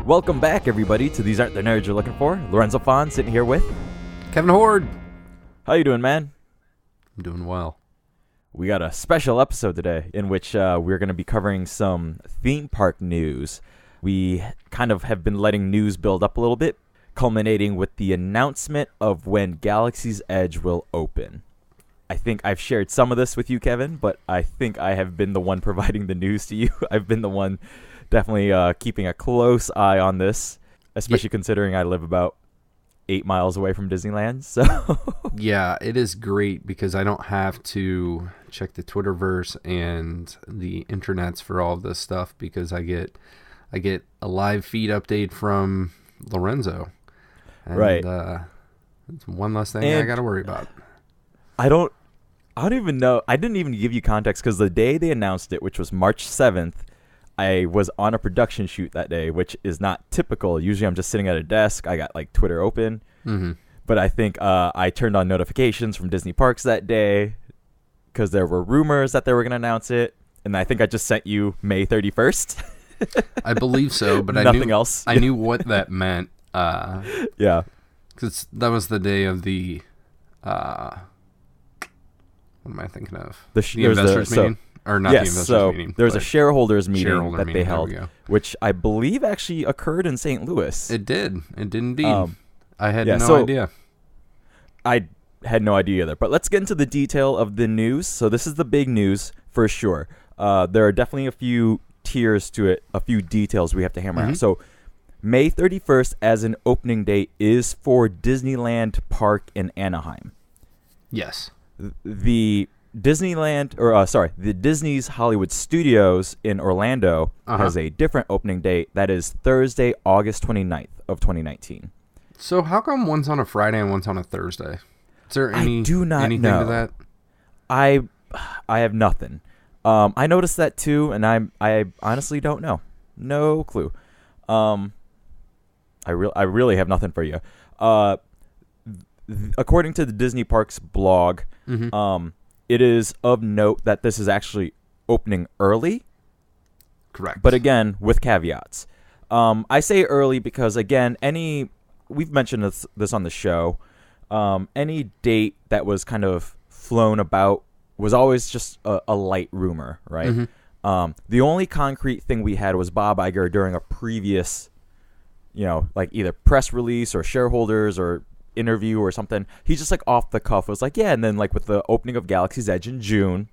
Welcome back, everybody, to These Aren't the Nerds You're Looking For. Lorenzo Phan sitting here with Kevin Hord. How you doing, man? I'm doing well. We got a special episode today in which we're going to be covering some theme park news. We kind of have been letting news build up a little bit, culminating with the announcement of when Galaxy's Edge will open. I think I've shared some of this with you, Kevin, but I think I have been the one providing the news to you. I've been the one definitely keeping a close eye on this, especially considering I live about 8 miles away from Disneyland. So yeah, it is great because I don't have to check the Twitterverse and the internets for all of this stuff because I get a live feed update from Lorenzo. And, right. It's one less thing I got to worry about. I don't even know. I didn't even give you context because the day they announced it, which was March 7th, I was on a production shoot that day, which is not typical. Usually I'm just sitting at a desk. I got like Twitter open. Mm-hmm. But I think I turned on notifications from Disney Parks that day because there were rumors that they were going to announce it. And I think I just sent you May 31st. I believe so, but nothing else. I knew what that meant. Yeah. Because that was the day of the... what am I thinking of? The investors meeting? Or not the investors meeting. There's a shareholders meeting that they held, there which I believe actually occurred in St. Louis. It did. It did indeed. I had no idea. I had no idea either. But let's get into the detail of the news. So this is the big news for sure. There are definitely a few tiers to it, a few details we have to hammer out. So May 31st as an opening date is for Disneyland Park in Anaheim. Yes. The the Disney's Hollywood Studios in Orlando has a different opening date. That is Thursday, August 29th of 2019. So how come one's on a Friday and one's on a Thursday? Is there anything to that? I have nothing. I noticed that too, and I honestly don't know. No clue. I really have nothing for you. According to the Disney Parks blog, it is of note that this is actually opening early. Correct. But again, with caveats. I say early because, again, we've mentioned this on the show, any date that was kind of flown about was always just a light rumor, right? The only concrete thing we had was Bob Iger during a previous, like either press release or shareholders or interview or something. He's just like off the cuff. It was like, yeah, and then like with the opening of Galaxy's Edge in June,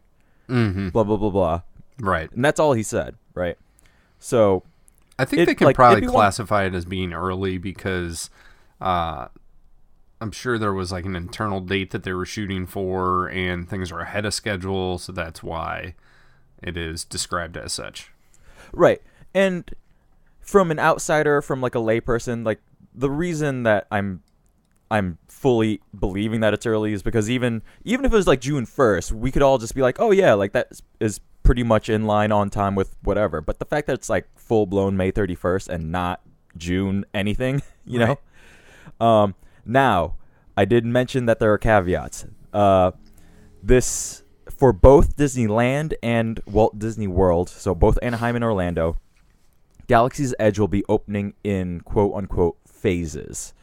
blah, blah, blah, blah. Right. And that's all he said, right? So I think they can probably classify it as being early because I'm sure there was like an internal date that they were shooting for and things are ahead of schedule, so that's why it is described as such. Right. And from an outsider, from like a layperson, like the reason that I'm fully believing that it's early is because even if it was like June 1st, we could all just be like, oh yeah, like that is pretty much in line on time with whatever. But the fact that it's like full blown May 31st and not June anything, you know? Now, I did mention that there are caveats. This, for both Disneyland and Walt Disney World, so both Anaheim and Orlando, Galaxy's Edge will be opening in quote-unquote phases.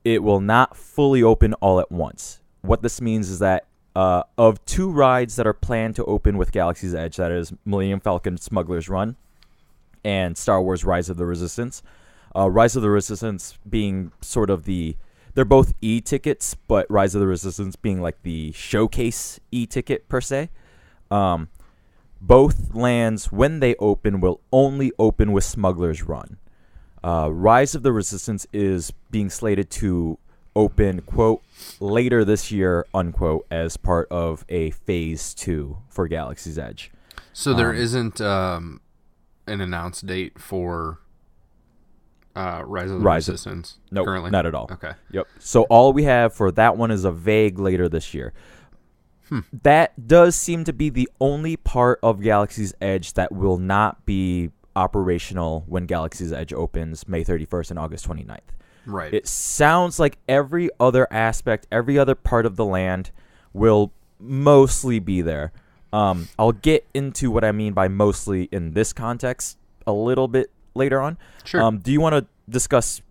It will not fully open all at once. What this means is that of 2 rides that are planned to open with Galaxy's Edge, that is Millennium Falcon Smugglers Run and Star Wars Rise of the Resistance. Rise of the Resistance being sort of they're both e-tickets, but Rise of the Resistance being like the showcase e-ticket per se. Both lands, when they open, will only open with Smugglers Run. Rise of the Resistance is being slated to open, quote, later this year, unquote, as part of a Phase 2 for Galaxy's Edge. So there isn't an announced date for Rise of the Resistance currently? Not at all. Okay. Yep. So all we have for that one is a vague later this year. That does seem to be the only part of Galaxy's Edge that will not be operational when Galaxy's Edge opens May 31st and August 29th. Right. It sounds like every other aspect, every other part of the land will mostly be there. I'll get into what I mean by mostly in this context a little bit later on. Sure. Do you want to discuss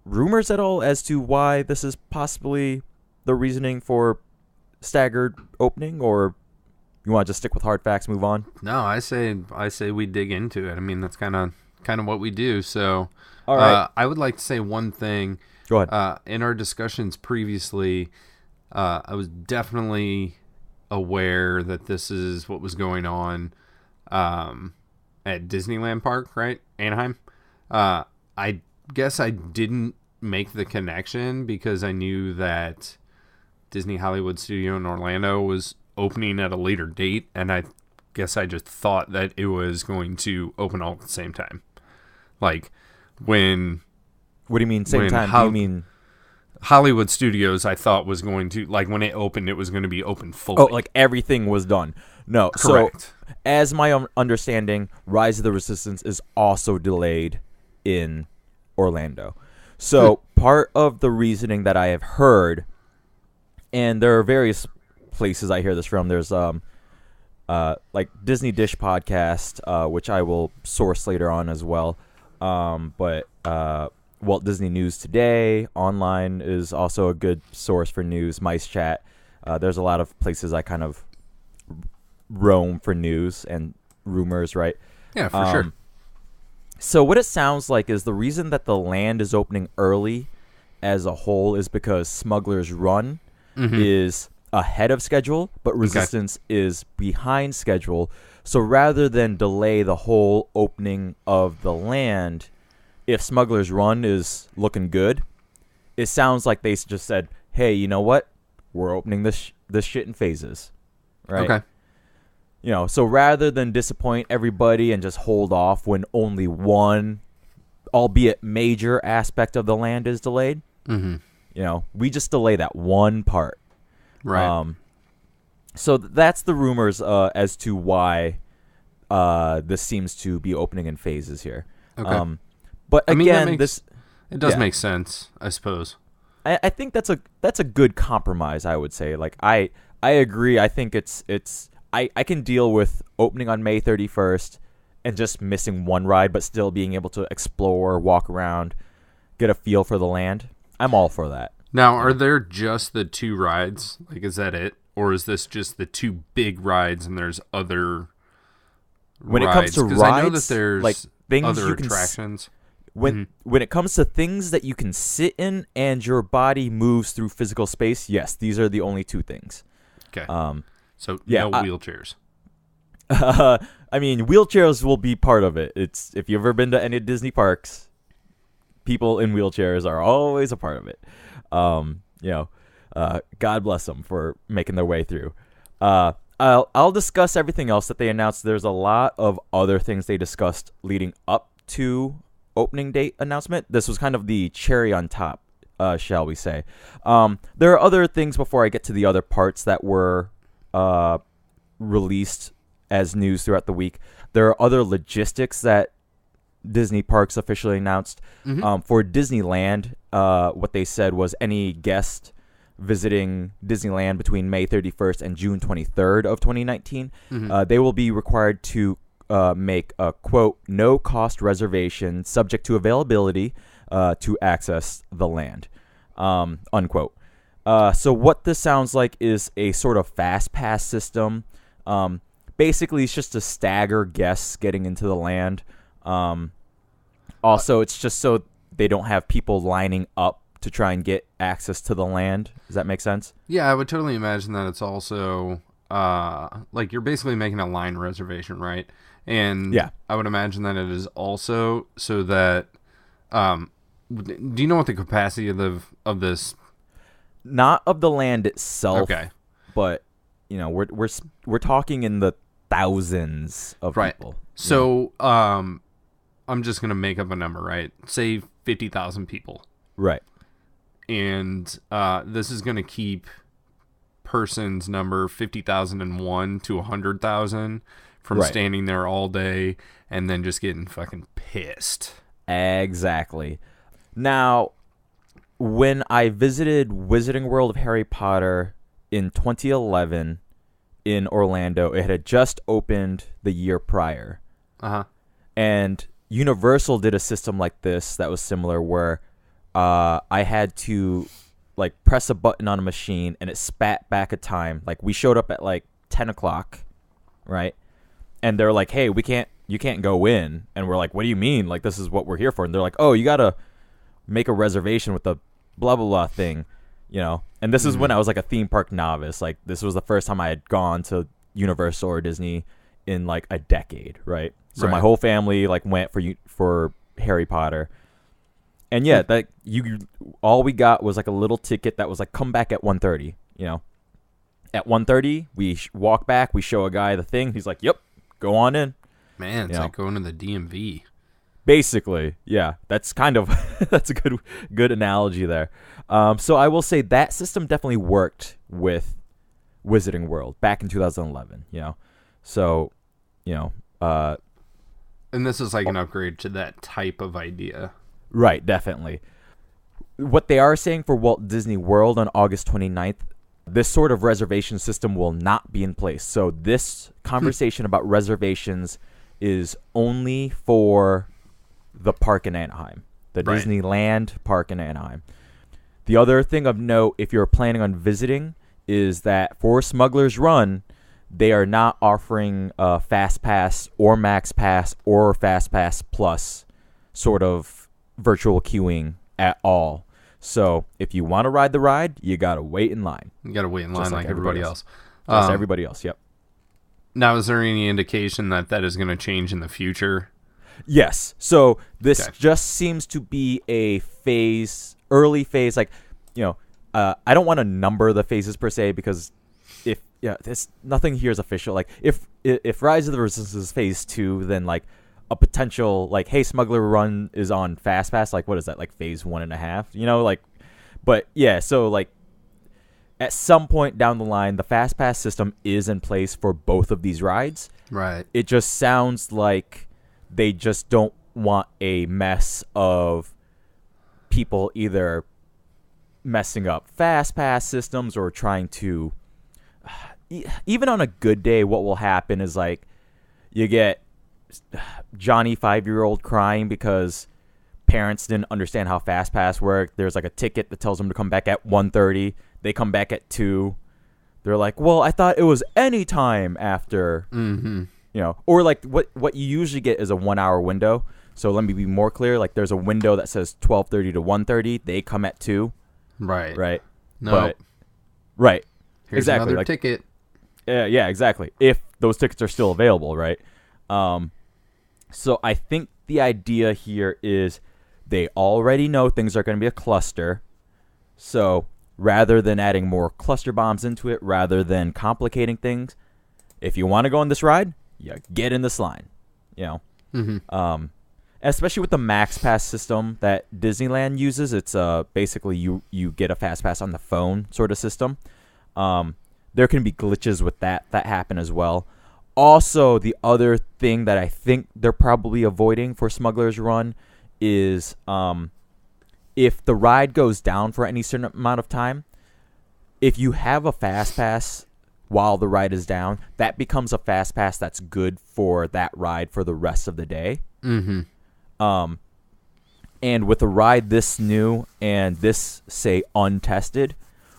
rumors at all as to why this is possibly the reasoning for staggered opening, or you want to just stick with hard facts, move on? No, I say we dig into it. I mean, that's kind of what we do. So, all right. I would like to say one thing. Go ahead. In our discussions previously, I was definitely aware that this is what was going on at Disneyland Park, right? Anaheim. I guess I didn't make the connection because I knew that Disney Hollywood Studio in Orlando was opening at a later date, and I guess I just thought that it was going to open all at the same time. Like, when... What do you mean same time? Do you mean... Hollywood Studios, I thought was going to... Like, when it opened, it was going to be open fully. Oh, like everything was done. No. Correct. So, as my understanding, Rise of the Resistance is also delayed in Orlando. So, part of the reasoning that I have heard, and there are various places I hear this from. There's like Disney Dish podcast, which I will source later on as well. But Walt Disney News Today online is also a good source for news. Mice Chat. There's a lot of places I kind of roam for news and rumors, right? Yeah, for sure. So what it sounds like is the reason that the land is opening early as a whole is because Smugglers Run is ahead of schedule, but Resistance is behind schedule. So rather than delay the whole opening of the land, if Smugglers Run is looking good, it sounds like they just said, hey, you know what? We're opening this shit in phases. Right? Okay. You know, so rather than disappoint everybody and just hold off when only one, albeit major aspect of the land is delayed, you know, we just delay that one part. Right. So that's the rumors as to why this seems to be opening in phases here. Okay. But again, it does make sense, I suppose. I think that's a good compromise, I would say. Like I agree. I think it's I can deal with opening on May 31st and just missing one ride, but still being able to explore, walk around, get a feel for the land. I'm all for that. Now, are there just the two rides? Like, is that it? Or is this just the two big rides and there's other when rides? It comes to rides, I know that there's like things other you can attractions. When it comes to things that you can sit in and your body moves through physical space, yes, these are the only two things. Okay. So yeah, no wheelchairs. I mean, wheelchairs will be part of it. It's if you've ever been to any Disney parks, people in wheelchairs are always a part of it. You know, God bless them for making their way through. I'll discuss everything else that they announced. There's a lot of other things they discussed leading up to opening date announcement. This was kind of the cherry on top, shall we say. There are other things before I get to the other parts that were released as news throughout the week. There are other logistics that Disney Parks officially announced. For Disneyland, what they said was any guest visiting Disneyland between May 31st and June 23rd of 2019, they will be required to make a, quote, no-cost reservation subject to availability to access the land, unquote. So what this sounds like is a sort of fast pass system. Basically, it's just to stagger guests getting into the land. Also, it's just so they don't have people lining up to try and get access to the land. Does that make sense? Yeah, I would totally imagine that it's also like you're basically making a line reservation, right? And yeah, I would imagine that it is also so that do you know what the capacity of this? Not of the land itself, okay, but you know we're talking in the thousands of people. So I'm just gonna make up a number, right? Say 50,000 people, right? And this is gonna keep person's number 50,001 to 100,000 from standing there all day and then just getting fucking pissed. Exactly. Now, when I visited Wizarding World of Harry Potter in 2011 in Orlando, it had just opened the year prior. Uh-huh. And Universal did a system like this that was similar, where I had to like press a button on a machine and it spat back a time. Like we showed up at like 10 o'clock, right? And they're like, hey, you can't go in. And we're like, what do you mean? Like, this is what we're here for. And they're like, oh, you got to make a reservation with the blah, blah, blah thing, you know? And this is when I was like a theme park novice. Like, this was the first time I had gone to Universal or Disney in like a decade, right? So my whole family like went for Harry Potter. And yeah, that all we got was like a little ticket that was like, come back at 1:30, you know? At 1:30, we walk back, we show a guy the thing. He's like, yep, go on in. Man, it's like going to the DMV. Basically, yeah. That's kind of that's a good analogy there. So I will say that system definitely worked with Wizarding World back in 2011, you know? So, you know... and this is like an upgrade to that type of idea. Right, definitely. What they are saying for Walt Disney World on August 29th, this sort of reservation system will not be in place. So this conversation about reservations is only for the park in Anaheim, the Disneyland park in Anaheim. The other thing of note, if you're planning on visiting, is that for Smugglers Run, they are not offering a Fast Pass or Max Pass or Fast Pass Plus sort of virtual queuing at all. So if you want to ride the ride, you got to wait in line. You got to wait in line like everybody else. Just everybody else, yep. Now, is there any indication that is going to change in the future? Yes. So this just seems to be a early phase. Like, you know, I don't want to number the phases per se, because there's nothing here is official. Like if Rise of the Resistance is phase 2, then like a potential like, hey, Smuggler Run is on Fast Pass. Like, what is that? Like phase 1.5, you know, like, but yeah. So like at some point down the line, the Fast Pass system is in place for both of these rides. Right. It just sounds like they just don't want a mess of people either messing up Fast Pass systems or trying to, even on a good day, what will happen is like you get Johnny 5-year-old crying because parents didn't understand how Fast Pass worked. There's like a ticket that tells them to come back at 1:30. They come back at 2. They're like, well, I thought it was any time after, you know, or like what you usually get is a 1-hour window. So let me be more clear. Like there's a window that says 12:30 to 1:30. They come at 2. Right. Right. No. But, right. Here's exactly. Another ticket. Yeah, exactly. If those tickets are still available, right? So I think the idea here is they already know things are going to be a cluster. So rather than adding more cluster bombs into it, rather than complicating things, if you want to go on this ride, you get in this line, you know? Especially with the Max Pass system that Disneyland uses. It's basically you get a Fast Pass on the phone sort of system. There can be glitches with that happen as well. Also, the other thing that I think they're probably avoiding for Smugglers Run is if the ride goes down for any certain amount of time, if you have a Fast Pass while the ride is down, that becomes a Fast Pass that's good for that ride for the rest of the day. And with a ride this new and this, say, untested,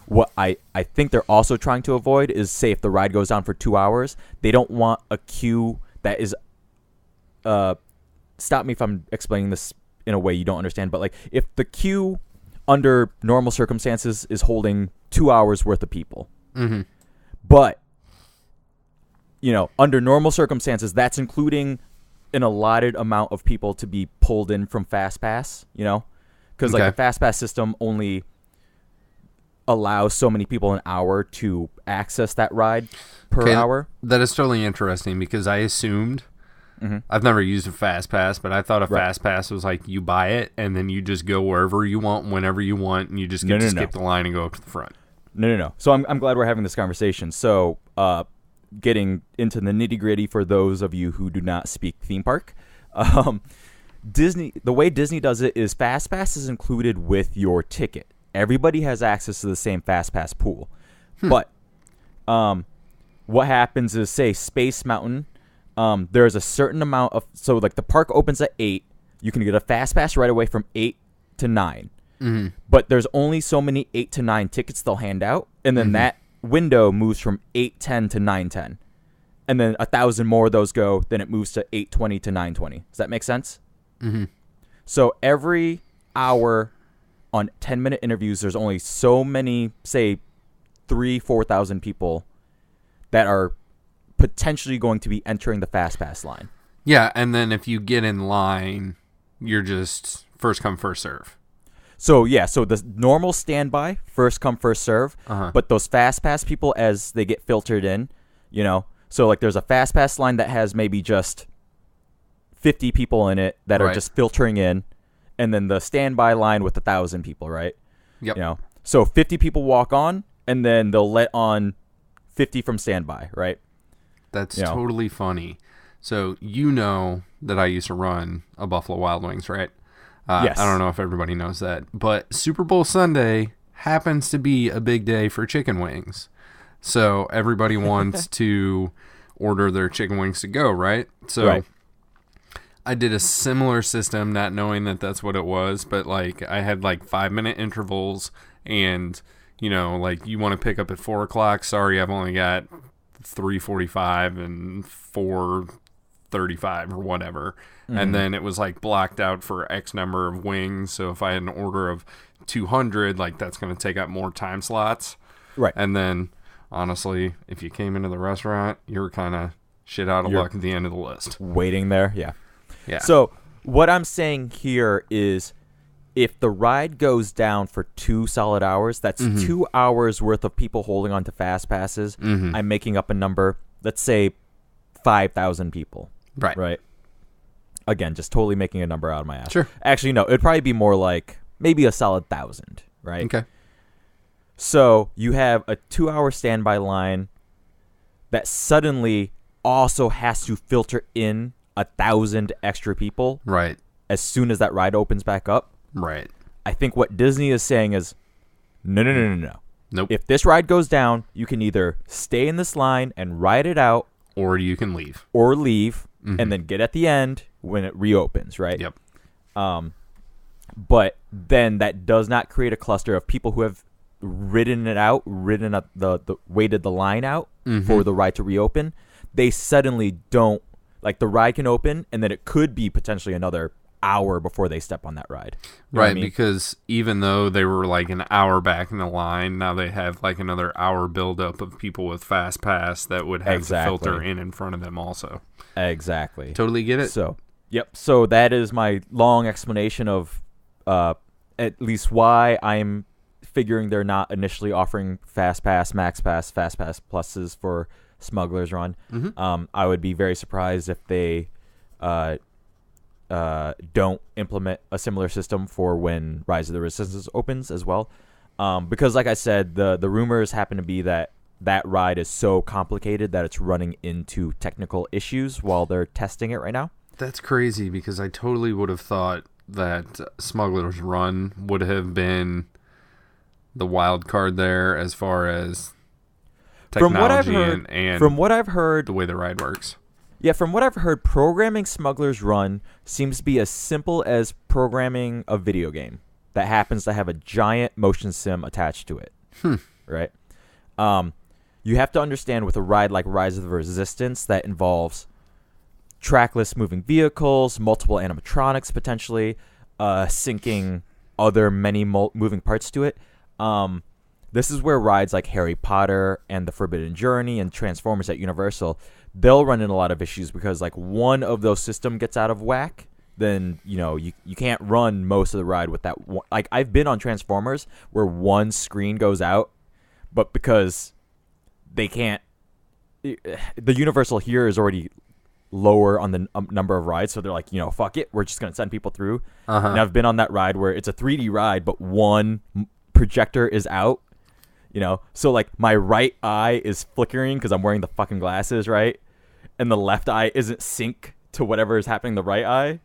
what I think they're also trying to avoid is, say, if the ride goes down for 2 hours, they don't want a queue that is stop me if I'm explaining this in a way you don't understand, but like if the queue under normal circumstances is holding 2 hours worth of people, but you know, under normal circumstances, that's including an allotted amount of people to be pulled in from Fast Pass, you know, because like the Fast Pass system only allows so many people an hour to access that ride per hour. That is totally interesting, because I assumed, I've never used a Fast Pass, but I thought a Fast Pass was like you buy it and then you just go wherever you want, whenever you want, and you just get to skip the line and go up to the front. No. So I'm glad we're having this conversation. So getting into the nitty gritty for those of you who do not speak theme park, the way Disney does it is Fast Pass is included with your ticket. Everybody has access to the same Fast Pass pool. But what happens is, say, Space Mountain, there's a certain amount of, so like the park opens at 8. You can get a fast pass right away from 8 to 9. Mm-hmm. But there's only so many 8 to 9 tickets they'll hand out, and then that window moves from 8:10 to 9:10, and then 1,000 more of those go. Then it moves to 8:20 to 9:20. Does that make sense? Mm-hmm. So every hour on 10-minute interviews, there's only so many, say, 3,000-4,000 people that are potentially going to be entering the fast pass line. Yeah, and then if you get in line, you're just first come, first serve. So, yeah, so the normal standby, first come, first serve, but those fast pass people, as they get filtered in, you know, so like there's a fast pass line that has maybe just 50 people in it that are just filtering in, and then the standby line with 1,000 people, right? Yep. You know, so 50 people walk on, and then they'll let on 50 from standby, right? That's totally funny. So you know that I used to run a Buffalo Wild Wings, right? Yes. I don't know if everybody knows that, but Super Bowl Sunday happens to be a big day for chicken wings. So everybody wants to order their chicken wings to go, right? So I did a similar system, not knowing that that's what it was, but like I had like 5-minute intervals, and you know, like you want to pick up at 4:00. Sorry, I've only got 3:45 and 4:35 or whatever. And then it was like blocked out for X number of wings. So if I had an order of 200, like that's going to take up more time slots. Right. And then honestly, if you came into the restaurant, you're kind of shit out of luck at the end of the list. Waiting there. Yeah. Yeah. So what I'm saying here is, if the ride goes down for 2 solid hours, that's 2 hours worth of people holding on to fast passes. I'm making up a number. Let's say 5,000 people. Right. Right. Again, just totally making a number out of my ass. Sure. Actually, no, it'd probably be more like maybe a solid 1,000, right? Okay. So you have a 2-hour standby line that suddenly also has to filter in 1,000 extra people. Right. As soon as that ride opens back up. Right. I think what Disney is saying is, no. Nope. If this ride goes down, you can either stay in this line and ride it out, or you can leave. Or leave, and then get at the end when it reopens, right? Yep. But then that does not create a cluster of people who have ridden waited the line out for the ride to reopen. They suddenly don't, like the ride can open, and then it could be potentially another hour before they step on that ride. You know right, what I mean? Because even though they were like an hour back in the line, now they have like another hour buildup of people with fast pass that would have to filter in front of them also. Exactly. Totally get it. So, yep. So that is my long explanation of at least why I'm figuring they're not initially offering Fast Pass, Max Pass, Fast Pass Pluses for Smugglers Run. I would be very surprised if they don't implement a similar system for when Rise of the Resistance opens as well. Because like I said, the rumors happen to be that ride is so complicated that it's running into technical issues while they're testing it right now. That's crazy, because I totally would have thought that Smugglers Run would have been the wild card there as far as technology and from what I've heard, the way the ride works. Yeah, from what I've heard, programming Smugglers Run seems to be as simple as programming a video game that happens to have a giant motion sim attached to it. Right? You have to understand, with a ride like Rise of the Resistance that involves trackless moving vehicles, multiple animatronics potentially, syncing other many moving parts to it. This is where rides like Harry Potter and The Forbidden Journey and Transformers at Universal, they'll run into a lot of issues, because like one of those system gets out of whack, then you can't run most of the ride with that one. Like I've been on Transformers where one screen goes out, but because they can't, the Universal here is already lower on the number of rides, so they're like, fuck it, we're just gonna send people through. And I've been on that ride where it's a 3D ride, but one projector is out. So like my right eye is flickering because I'm wearing the fucking glasses, right? And the left eye isn't sync to whatever is happening in the right eye.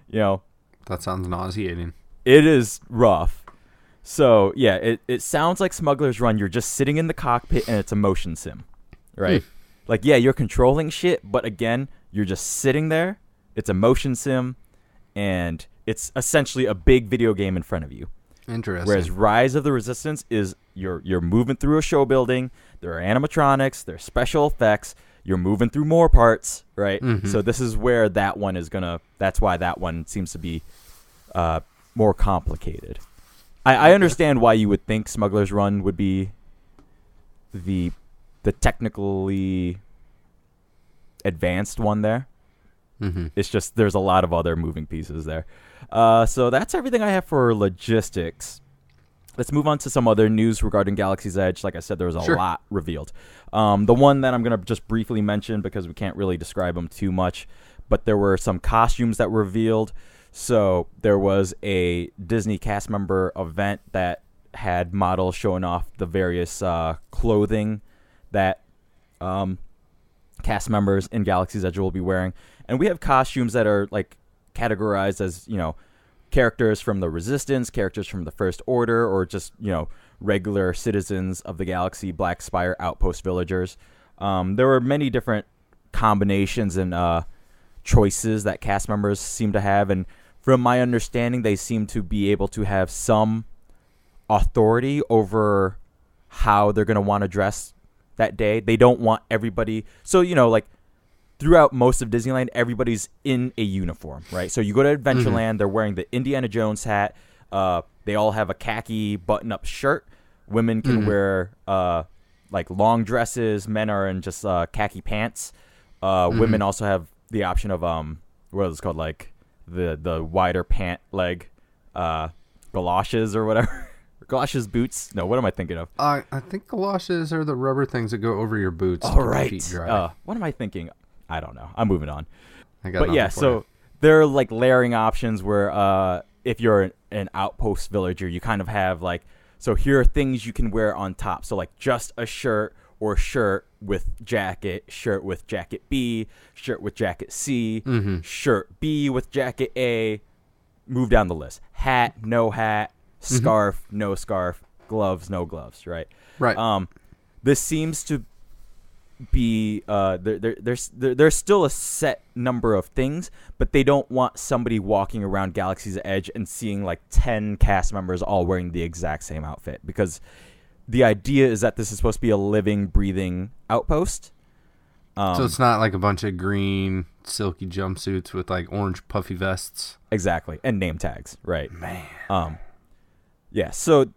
That sounds nauseating. It is rough. So yeah, it sounds like Smugglers Run. You're just sitting in the cockpit and it's a motion sim, right? Like, yeah, you're controlling shit, but again, you're just sitting there. It's a motion sim, and it's essentially a big video game in front of you. Interesting. Whereas Rise of the Resistance is you're moving through a show building. There are animatronics. There's special effects. You're moving through more parts, right? Mm-hmm. So this is where that one is gonna. That's why that one seems to be more complicated. I understand why you would think Smugglers Run would be the technically advanced one there. Mm-hmm. It's just there's a lot of other moving pieces there. So that's everything I have for logistics. Let's move on to some other news regarding Galaxy's Edge. Like I said, there was a lot revealed. The one that I'm going to just briefly mention because we can't really describe them too much, but there were some costumes that were revealed. So there was a Disney cast member event that had models showing off the various clothing that cast members in Galaxy's Edge will be wearing. And we have costumes that are like categorized as, characters from the Resistance, characters from the First Order, or just, regular citizens of the galaxy, Black Spire Outpost villagers. There were many different combinations and choices that cast members seem to have. And from my understanding, they seem to be able to have some authority over how they're going to want to dress that day. They don't want everybody. So, throughout most of Disneyland, everybody's in a uniform, right? So you go to Adventureland, they're wearing the Indiana Jones hat. They all have a khaki button-up shirt. Women can wear long dresses. Men are in just khaki pants. Women also have the option of what is it called, like the wider pant leg galoshes or whatever. Galoshes boots? No, what am I thinking of? I think galoshes are the rubber things that go over your boots to keep your feet dry. What am I thinking? I don't know. I'm moving on. But yeah, so there are like layering options where if you're an outpost villager, you kind of have like, so here are things you can wear on top. So like just a shirt or shirt with jacket, shirt with jacket B, shirt with jacket C, shirt B with jacket A. Move down the list. Hat, no hat, scarf, no scarf, gloves, no gloves, right? Right. This seems to be there's still a set number of things, but they don't want somebody walking around Galaxy's Edge and seeing like 10 cast members all wearing the exact same outfit, because the idea is that this is supposed to be a living, breathing outpost. So it's not like a bunch of green silky jumpsuits with like orange puffy vests. Exactly. And name tags, right? Man. Yeah, so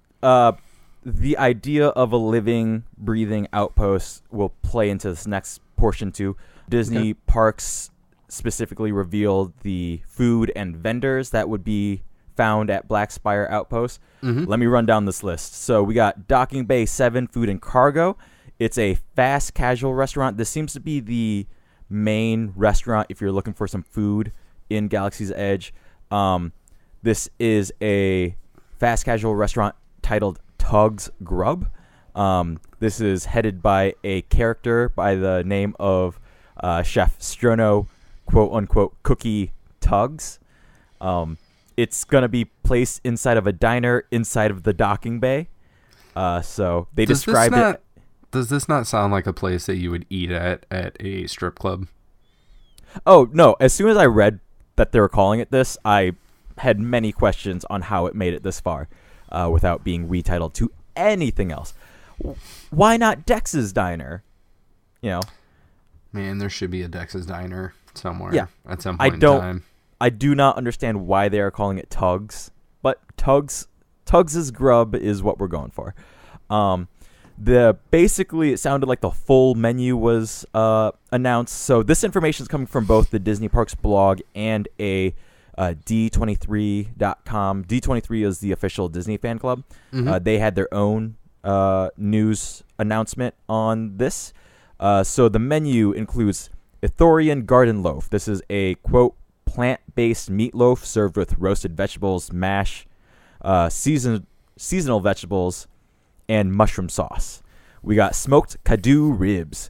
the idea of a living, breathing outpost will play into this next portion too. Disney Parks specifically revealed the food and vendors that would be found at Black Spire Outpost. Let me run down this list. So we got Docking Bay 7 Food and Cargo. It's a fast casual restaurant. This seems to be the main restaurant if you're looking for some food in Galaxy's Edge. This is a fast casual restaurant titled Tug's Grub. This is headed by a character by the name of Chef Strono, quote unquote, Cookie Tugs. It's going to be placed inside of a diner inside of the docking bay. So they described it. Does this not sound like a place that you would eat at a strip club? Oh, no. As soon as I read that they were calling it this, I had many questions on how it made it this far without being retitled to anything else. Why not Dex's Diner? Man, there should be a Dex's Diner somewhere at some point in time. I do not understand why they are calling it Tugs, but Tugs' Grub is what we're going for. Basically, it sounded like the full menu was announced. So this information is coming from both the Disney Parks blog and a D23.com. D23 is the official Disney fan club. They had their own news announcement on this. So the menu includes Ithorian Garden Loaf. This is a, quote, plant-based meatloaf served with roasted vegetables, mash, seasonal vegetables, and mushroom sauce. We got smoked Kadoo ribs.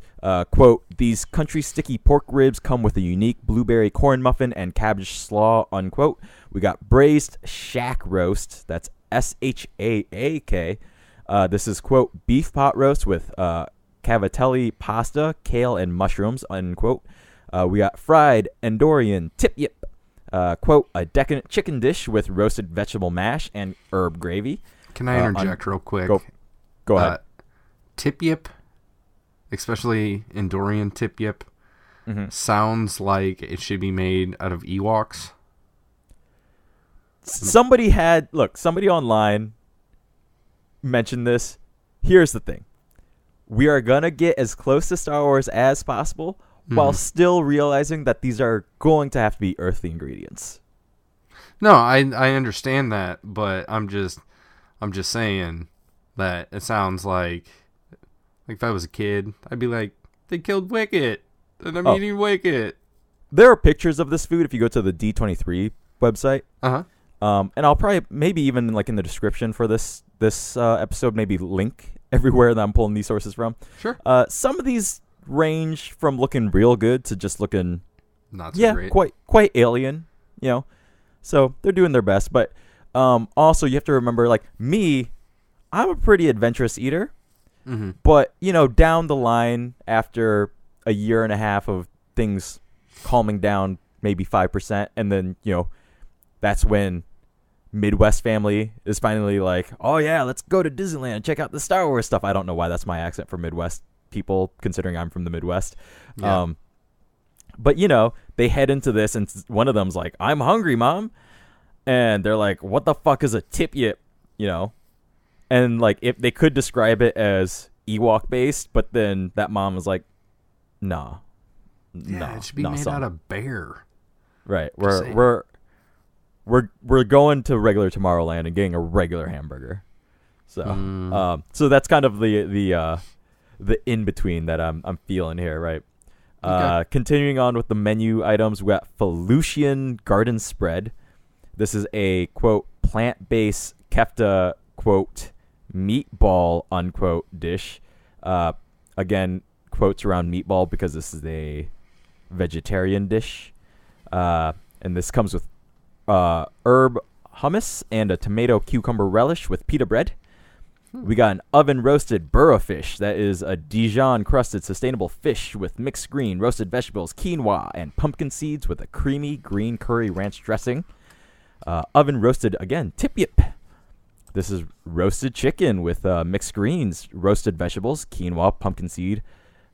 Quote, these country sticky pork ribs come with a unique blueberry corn muffin and cabbage slaw, unquote. We got braised shack roast. That's SHAAK. This is, quote, beef pot roast with cavatelli pasta, kale, and mushrooms, unquote. We got fried Andorian tip yip, quote, a decadent chicken dish with roasted vegetable mash and herb gravy. Can I interject real quick? Go ahead. Tip yip, especially Andorian tip yip, sounds like it should be made out of Ewoks. Somebody online mentioned this. Here's the thing. We are going to get as close to Star Wars as possible while still realizing that these are going to have to be earthly ingredients. No, I understand that, but I'm just saying that it sounds like if I was a kid, I'd be like, they killed Wicket, and I'm eating Wicket. There are pictures of this food if you go to the D23 website. Uh-huh. And I'll probably, maybe even like in the description for this episode, maybe link everywhere that I'm pulling these sources from. Sure. Some of these range from looking real good to just looking not so great. quite alien, you know. So they're doing their best, but also you have to remember, like me, I'm a pretty adventurous eater. But you know, down the line, after a year and a half of things calming down, maybe 5%, and then you know, that's when Midwest family is finally like, oh yeah, let's go to Disneyland and check out the Star Wars stuff. I don't know why that's my accent for Midwest people, considering I'm from the Midwest. Yeah. But you know, they head into this and one of them's like, I'm hungry, Mom. And they're like, what the fuck is a tip yip? You know? And like, if they could describe it as Ewok based, but then that mom was like, nah. Yeah, it should be made out of bear. Right. We're going to regular Tomorrowland and getting a regular hamburger. So so that's kind of the in between that I'm feeling here, right? Okay. Continuing on with the menu items, we got Felucian Garden Spread. This is a quote plant-based kefta quote meatball unquote dish. Again, quotes around meatball because this is a vegetarian dish. And this comes with herb hummus and a tomato cucumber relish with pita bread. We got an oven roasted burro fish that is a Dijon crusted sustainable fish with mixed green roasted vegetables, quinoa, and pumpkin seeds with a creamy green curry ranch dressing. Oven roasted again tip yip. This is roasted chicken with mixed greens, roasted vegetables, quinoa, pumpkin seed,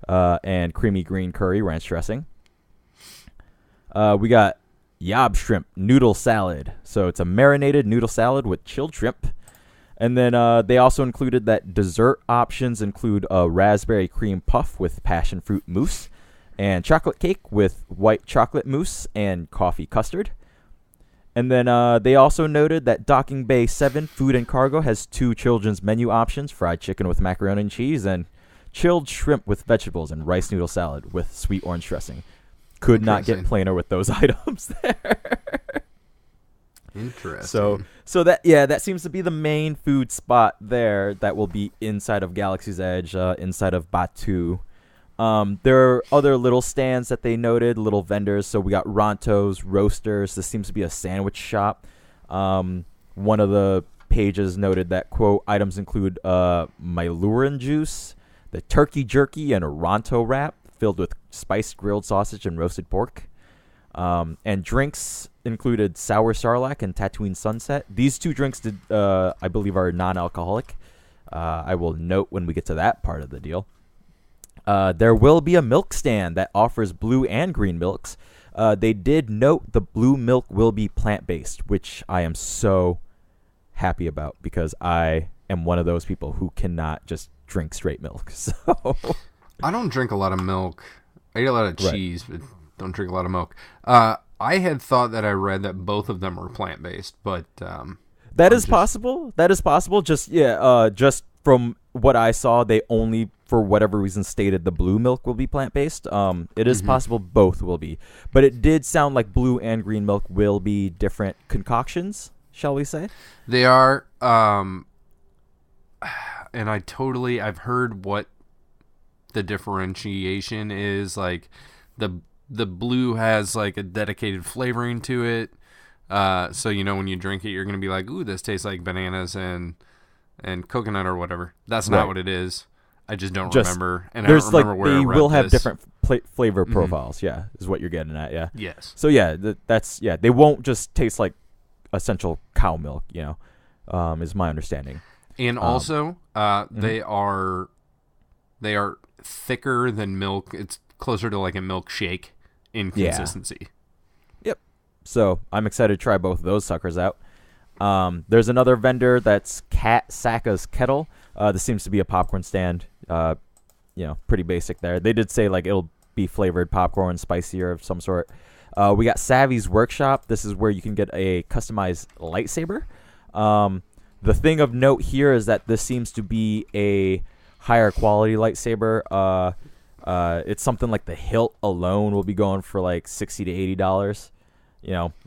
and creamy green curry ranch dressing. We got Yob shrimp noodle salad. So it's a marinated noodle salad with chilled shrimp. And then they also included that dessert options include a raspberry cream puff with passion fruit mousse and chocolate cake with white chocolate mousse and coffee custard. And then they also noted that Docking Bay 7 Food and Cargo has 2 children's menu options, fried chicken with macaroni and cheese and chilled shrimp with vegetables and rice noodle salad with sweet orange dressing. Could not get plainer with those items there. Interesting. So that seems to be the main food spot there that will be inside of Galaxy's Edge, inside of Batuu. There are other little stands that they noted, little vendors. So we got Ronto's Roasters. This seems to be a sandwich shop. One of the pages noted that, quote, items include Myluran juice, the turkey jerky, and a Ronto wrap filled with spiced grilled sausage and roasted pork. And drinks included Sour Sarlacc and Tatooine Sunset. These 2 drinks, I believe, are non-alcoholic. I will note when we get to that part of the deal. There will be a milk stand that offers blue and green milks. They did note the blue milk will be plant-based, which I am so happy about because I am one of those people who cannot just drink straight milk. So I don't drink a lot of milk. I eat a lot of cheese, but don't drink a lot of milk. I had thought that I read that both of them were plant-based, but that is possible. That is possible. Just from what I saw, they only, for whatever reason, stated the blue milk will be plant-based. It is possible both will be. But it did sound like blue and green milk will be different concoctions, shall we say? They are. And I've heard what the differentiation is. Like, the blue has, like, a dedicated flavoring to it. So, you know, when you drink it, you're going to be like, ooh, this tastes like bananas and coconut or whatever. That's not what it is. I just don't remember, and there's I don't remember where they I read will have this. different flavor profiles. Yeah, is what you're getting at. Yeah. Yes. So yeah, that's they won't just taste like essential cow milk. Is my understanding. And also, they are thicker than milk. It's closer to like a milkshake in consistency. Yep. So I'm excited to try both of those suckers out. There's another vendor that's Cat Saka's Kettle. This seems to be a popcorn stand. Pretty basic there. They did say like it'll be flavored popcorn, spicier of some sort. We got Savvy's Workshop. This is where you can get a customized lightsaber. The thing of note here is that this seems to be a higher quality lightsaber. It's something like the hilt alone will be going for like $60 to $80.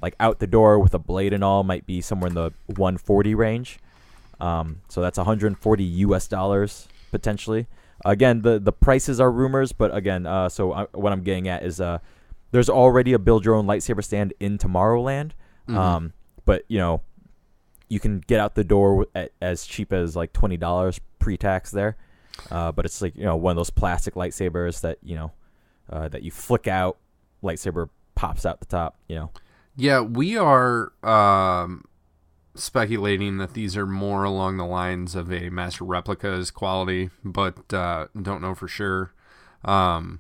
Like out the door with a blade and all might be somewhere in the $140 range. So that's $140 US potentially. Again, the prices are rumors, but again, what I'm getting at is there's already a build your own lightsaber stand in Tomorrowland. But you can get out the door at as cheap as like $20 pre-tax there. But it's like one of those plastic lightsabers that that you flick out, lightsaber pops out the top. Yeah, we are speculating that these are more along the lines of a Master Replica's quality, but don't know for sure. And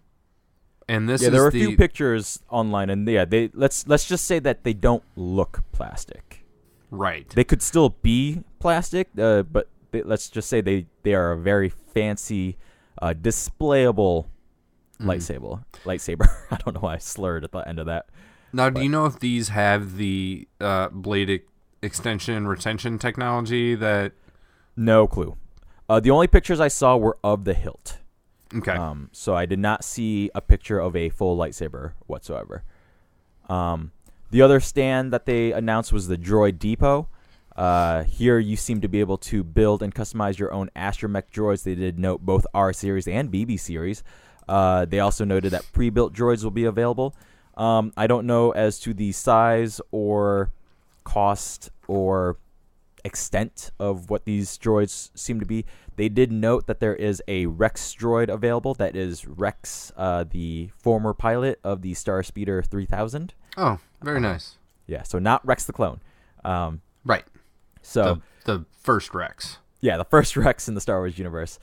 this there are a few pictures online, and let's just say that they don't look plastic. Right. They could still be plastic, but let's just say they are a very fancy, displayable lightsaber. I don't know why I slurred at the end of that. Now, do you know if these have the blade extension retention technology that... No clue. The only pictures I saw were of the hilt. Okay. So I did not see a picture of a full lightsaber whatsoever. The other stand that they announced was the Droid Depot. Here you seem to be able to build and customize your own astromech droids. They did note both R series and BB series. They also noted that pre-built droids will be available. I don't know as to the size or cost or extent of what these droids seem to be. They did note that there is a Rex droid available. That is Rex, the former pilot of the Starspeeder 3000. Oh, very nice. Yeah, so not Rex the clone. Right. So the first Rex. Yeah, the first Rex in the Star Wars universe.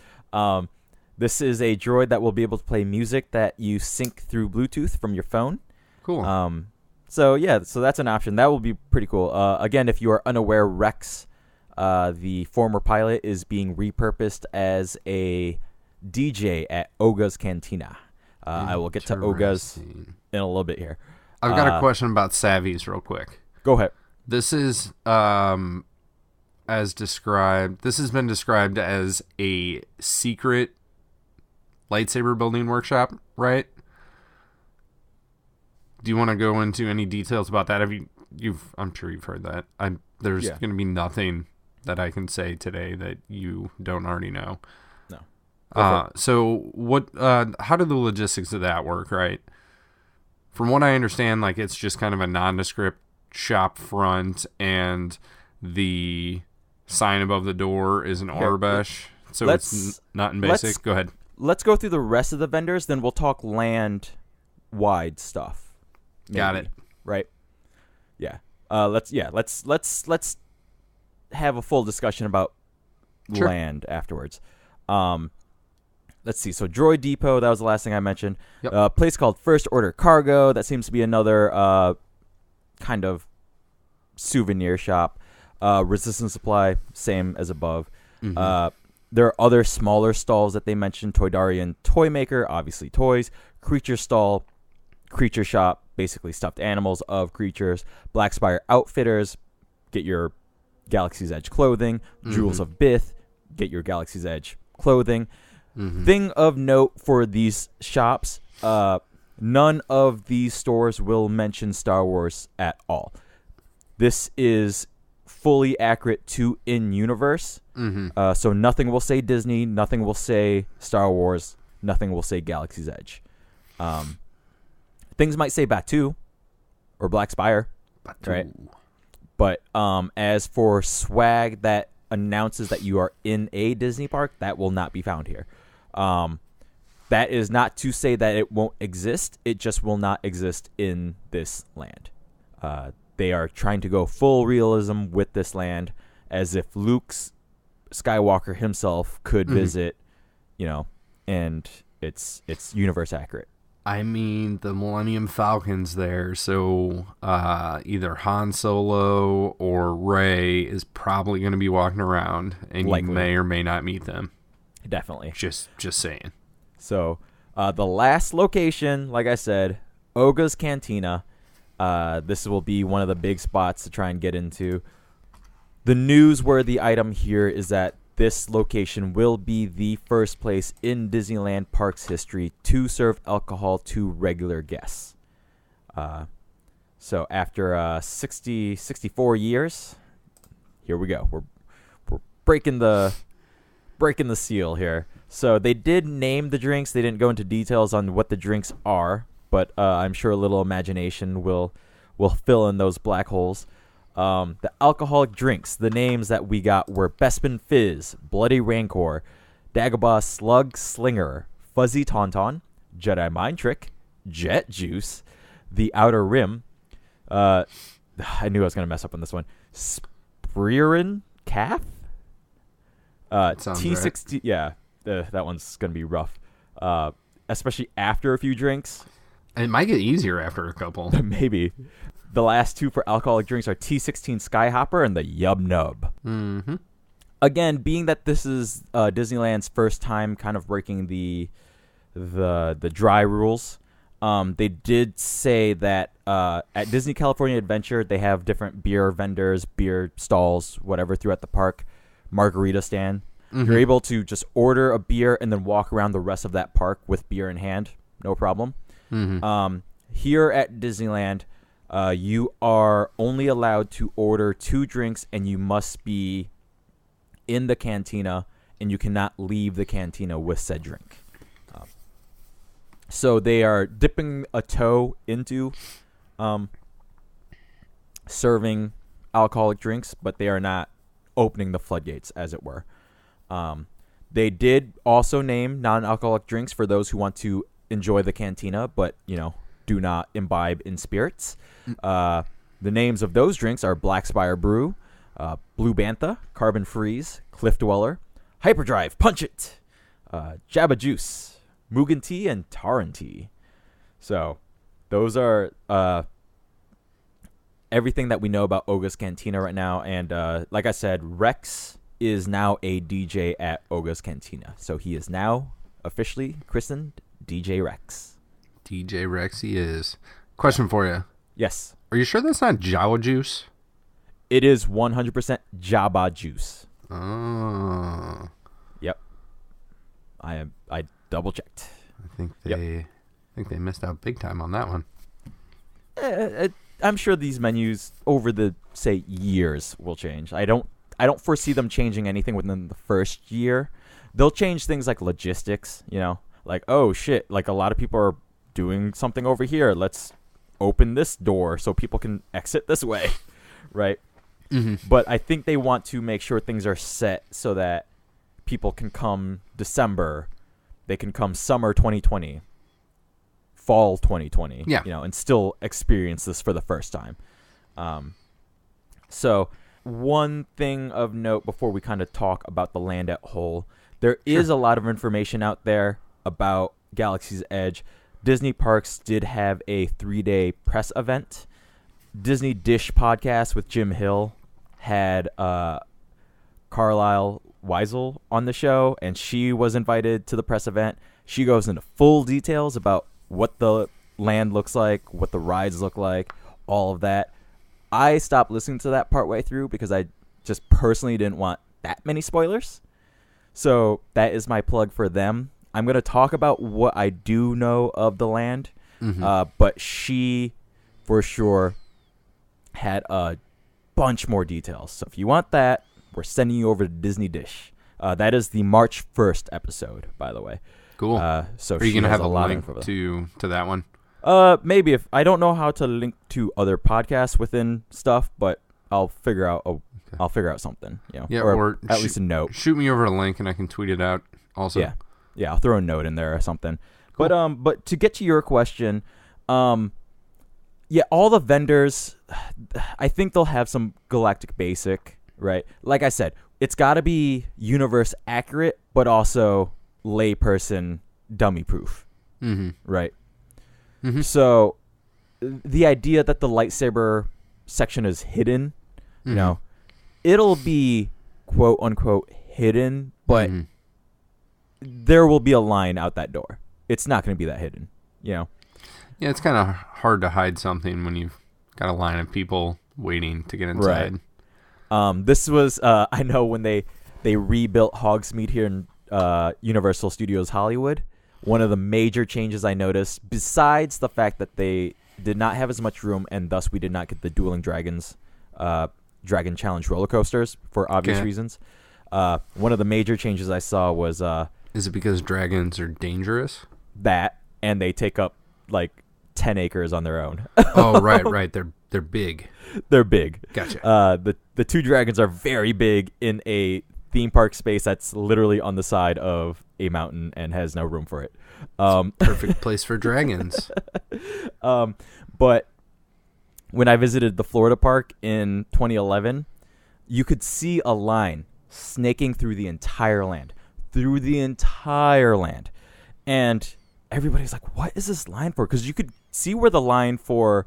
This is a droid that will be able to play music that you sync through Bluetooth from your phone. Cool. So that's an option. That will be pretty cool. Again, if you are unaware, Rex, the former pilot, is being repurposed as a DJ at Oga's Cantina. I will get to Oga's in a little bit here. I've got a question about Savvy's real quick. Go ahead. This is as described. This has been described as a secret lightsaber building workshop, right? Do you want to go into any details about that? I'm sure you've heard that. There's going to be nothing that I can say today that you don't already know. No. So what? How do the logistics of that work? Right. From what I understand, like it's just kind of a nondescript shop front, and the sign above the door is an Aurebesh. So it's not in basic. Go ahead. Let's go through the rest of the vendors, then we'll talk land-wide stuff. Maybe, got it. Right? Yeah. Let's have a full discussion about land afterwards. Let's see. So Droid Depot, that was the last thing I mentioned. Yep. A place called First Order Cargo. That seems to be another kind of souvenir shop. Resistance Supply, same as above. Mm-hmm. There are other smaller stalls that they mentioned. Toydarian Toy Maker, obviously toys. Creature Stall, Creature Shop, basically stuffed animals of creatures. Black Spire Outfitters, get your Galaxy's Edge clothing. Mm-hmm. Jewels of Bith, get your Galaxy's Edge clothing. Mm-hmm. Thing of note for these shops, none of these stores will mention Star Wars at all. This is fully accurate to in-universe. Mm-hmm. So nothing will say Disney, nothing will say Star Wars, nothing will say Galaxy's Edge. Things might say Batuu or Black Spire, right? But as for swag that announces that you are in a Disney park, that will not be found here. That is not to say that it won't exist. It just will not exist in this land. They are trying to go full realism with this land, as if Luke Skywalker himself could visit, and it's universe accurate. I mean, the Millennium Falcon's there, so either Han Solo or Rey is probably going to be walking around, and likely. You may or may not meet them. Definitely. Just saying. So, the last location, like I said, Oga's Cantina. This will be one of the big spots to try and get into. The newsworthy item here is that this location will be the first place in Disneyland Parks history to serve alcohol to regular guests. So after 64 years, here we go. We're breaking the seal here. So they did name the drinks. They didn't go into details on what the drinks are, but I'm sure a little imagination will fill in those black holes. The alcoholic drinks, the names that we got were Bespin Fizz, Bloody Rancor, Dagobah Slug Slinger, Fuzzy Tauntaun, Jedi Mind Trick, Jet Juice, The Outer Rim. I knew I was going to mess up on this one. Spreerin Calf? T60. Right. Yeah, that one's going to be rough. Especially after a few drinks. It might get easier after a couple. Maybe. The last two for alcoholic drinks are T16 Skyhopper and the Yub Nub. Mm-hmm. Again, being that this is Disneyland's first time kind of breaking the dry rules, they did say that at Disney California Adventure, they have different beer vendors, beer stalls, whatever, throughout the park, margarita stand. Mm-hmm. You're able to just order a beer and then walk around the rest of that park with beer in hand. No problem. Mm-hmm. Here at Disneyland, you are only allowed to order 2 drinks, and you must be in the cantina, and you cannot leave the cantina with said drink. So they are dipping a toe into serving alcoholic drinks, but they are not opening the floodgates, as it were. They did also name non-alcoholic drinks for those who want to enjoy the cantina, but, do not imbibe in spirits. The names of those drinks are Black Spire Brew, Blue Bantha, Carbon Freeze, Cliff Dweller, Hyperdrive, Punch It, Jabba Juice, Mugen Tea, and Taran Tea. So those are everything that we know about Oga's Cantina right now. And like I said, Rex is now a DJ at Oga's Cantina. So he is now officially christened DJ Rex. DJ Rex he is. Question for you. Yes. Are you sure that's not Jawa Juice? It is 100% Jabba Juice. Oh. Yep. I double checked. I think they missed out big time on that one. I'm sure these menus over the years will change. I don't foresee them changing anything within the first year. They'll change things like logistics, like, oh shit, like a lot of people are doing something over here. Let's open this door so people can exit this way, right? Mm-hmm. But I think they want to make sure things are set so that people can come December, they can come summer 2020, fall 2020, and still experience this for the first time. So one thing of note before we kind of talk about the land at whole, there is a lot of information out there about Galaxy's Edge. Disney Parks did have a 3-day press event. Disney Dish podcast with Jim Hill had Carlisle Weisel on the show, and she was invited to the press event. She goes into full details about what the land looks like, what the rides look like, all of that. I stopped listening to that partway through because I just personally didn't want that many spoilers. So that is my plug for them. I'm going to talk about what I do know of the land, but she, for sure, had a bunch more details. So if you want that, we're sending you over to Disney Dish. That is the March 1st episode, by the way. Cool. So are you going to have a link to that one? Maybe. If I don't know how to link to other podcasts within stuff, but I'll figure out something. Or at least a note. Shoot me over a link and I can tweet it out. Also. Yeah. Yeah, I'll throw a note in there or something. Cool. But to get to your question, yeah, all the vendors, I think they'll have some galactic basic, right? Like I said, it's got to be universe accurate, but also layperson dummy proof, right? Mm-hmm. So the idea that the lightsaber section is hidden, you know, it'll be quote unquote hidden, but there will be a line out that door. It's not going to be that hidden, you know? Yeah, it's kind of hard to hide something when you've got a line of people waiting to get inside. Right. This was, I know when they rebuilt Hogsmeade here in Universal Studios Hollywood, one of the major changes I noticed, besides the fact that they did not have as much room and thus we did not get the Dueling Dragons Dragon Challenge roller coasters for obvious reasons. One of the major changes I saw was... is it because dragons are dangerous? That, and they take up like 10 acres on their own. Oh, right. They're big. They're big. Gotcha. The two dragons are very big in a theme park space that's literally on the side of a mountain and has no room for it. Perfect place for dragons. But when I visited the Florida park in 2011, you could see a line snaking through the entire land. And everybody's like, what is this line for? Because you could see where the line for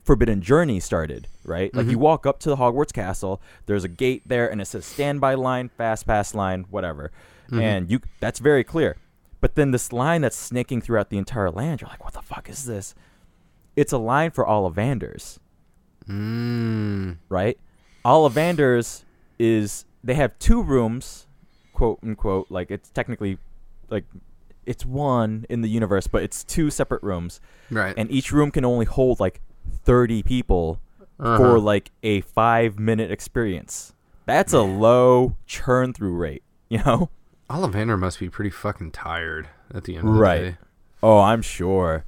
Forbidden Journey started, right? Like you walk up to the Hogwarts Castle, there's a gate there, and it says standby line, fast pass line, whatever. And that's very clear. But then this line that's snaking throughout the entire land, you're like, what the fuck is this? It's a line for Ollivanders. Right? Ollivanders they have 2 rooms, quote unquote, like it's technically like it's one in the universe, but it's 2 separate rooms. Right. And each room can only hold like 30 people for like a 5-minute experience. That's a low churn through rate, you know? Ollivander must be pretty fucking tired at the end of the day. Oh, I'm sure.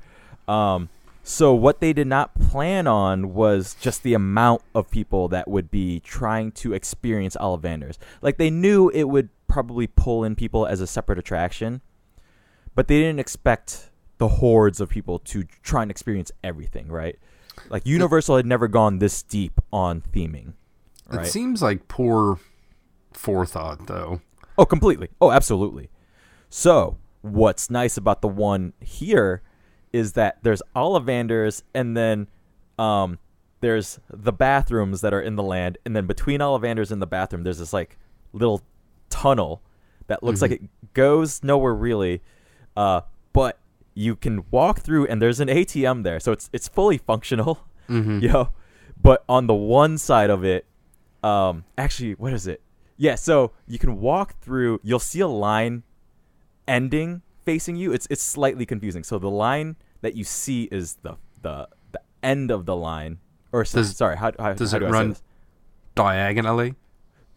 So what they did not plan on was just the amount of people that would be trying to experience Ollivanders. Like, they knew it would probably pull in people as a separate attraction, but they didn't expect the hordes of people to try and experience everything, right? Like, Universal had never gone this deep on theming, right? It seems like poor forethought, though. Oh, completely. Oh, absolutely. So, what's nice about the one here is that there's Ollivanders, and then there's the bathrooms that are in the land, and then between Ollivanders and the bathroom, there's this like little tunnel that looks like it goes nowhere really, but you can walk through, and there's an ATM there, so it's fully functional, you know. But on the one side of it, actually, what is it? Yeah, so you can walk through. You'll see a line ending facing you. It's slightly confusing. So the line that you see is the end of the line. Or sorry, how does how it do I run say this? Diagonally?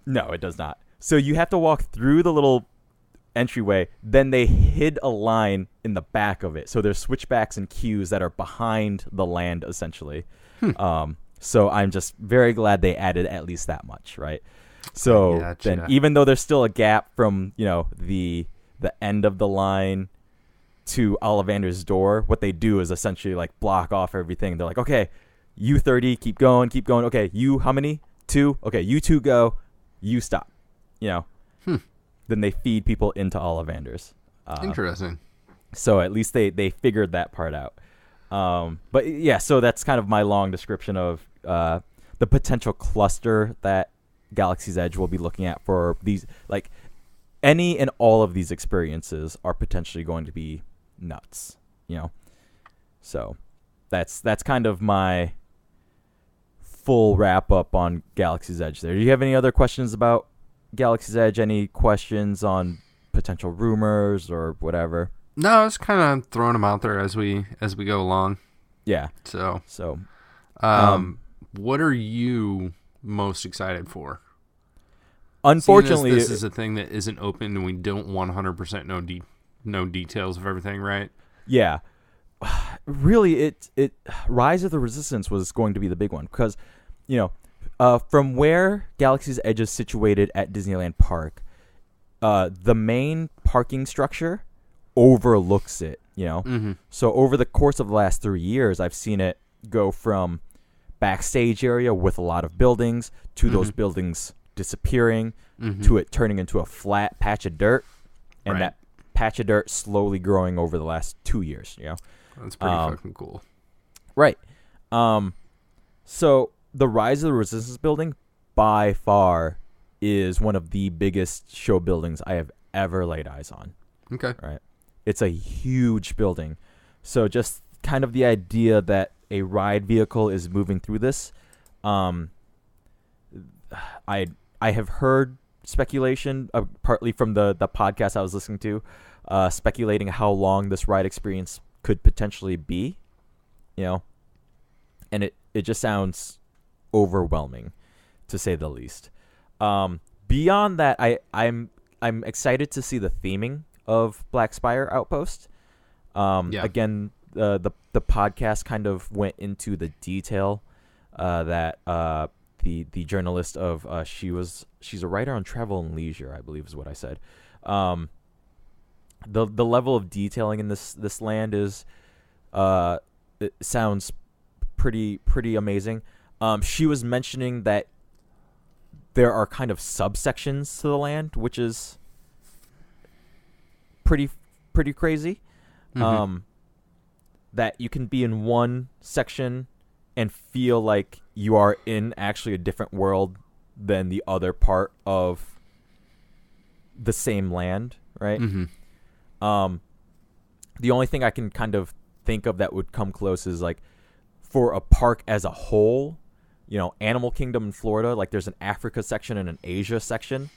No, it does not. So you have to walk through the little entryway. Then they hid a line in the back of it. So there's switchbacks and queues that are behind the land, essentially. So I'm just very glad they added at least that much, right? So then, even though there's still a gap from, you know, the end of the line to Ollivander's door, what they do is essentially like block off everything. They're like, okay, you 30, keep going. Okay, you how many? 2. Okay, you 2 go. You stop. You know. Then they feed people into Ollivanders. Interesting. So at least they figured that part out. But yeah, so that's kind of my long description of the potential cluster that Galaxy's Edge will be looking at for these. Like, any and all of these experiences are potentially going to be nuts, you know. So that's kind of my full wrap up on Galaxy's Edge there. Do you have any other questions about Galaxy's Edge? Any questions on potential rumors or whatever? No, I was kind of throwing them out there as we go along. Yeah. So what are you most excited for? Unfortunately, this is a thing that isn't open, and we don't 100% know details of everything, right? Yeah. Really, it Rise of the Resistance was going to be the big one because, you know, from where Galaxy's Edge is situated at Disneyland Park, the main parking structure overlooks it, So over the course of the last 3 years, I've seen it go from backstage area with a lot of buildings to those buildings disappearing to it turning into a flat patch of dirt, and that patch of dirt slowly growing over the last 2 years. That's pretty fucking cool. Right. So the Rise of the Resistance building by far is one of the biggest show buildings I have ever laid eyes on. Okay. Right. It's a huge building. So just kind of the idea that a ride vehicle is moving through this, I have heard speculation, partly from the podcast I was listening to, speculating how long this ride experience could potentially be, and it just sounds overwhelming, to say the least. Beyond that, I'm excited to see the theming of Black Spire Outpost. Again, the podcast kind of went into the detail that the journalist of she's a writer on Travel and Leisure, I believe is what I said. The level of detailing in this land is it sounds pretty amazing. She was mentioning that there are kind of subsections to the land, which is pretty crazy. That you can be in one section and feel like you are in actually a different world than the other part of the same land, right? The only thing I can kind of think of that would come close is like for a park as a whole, Animal Kingdom in Florida, like there's an Africa section and an Asia section,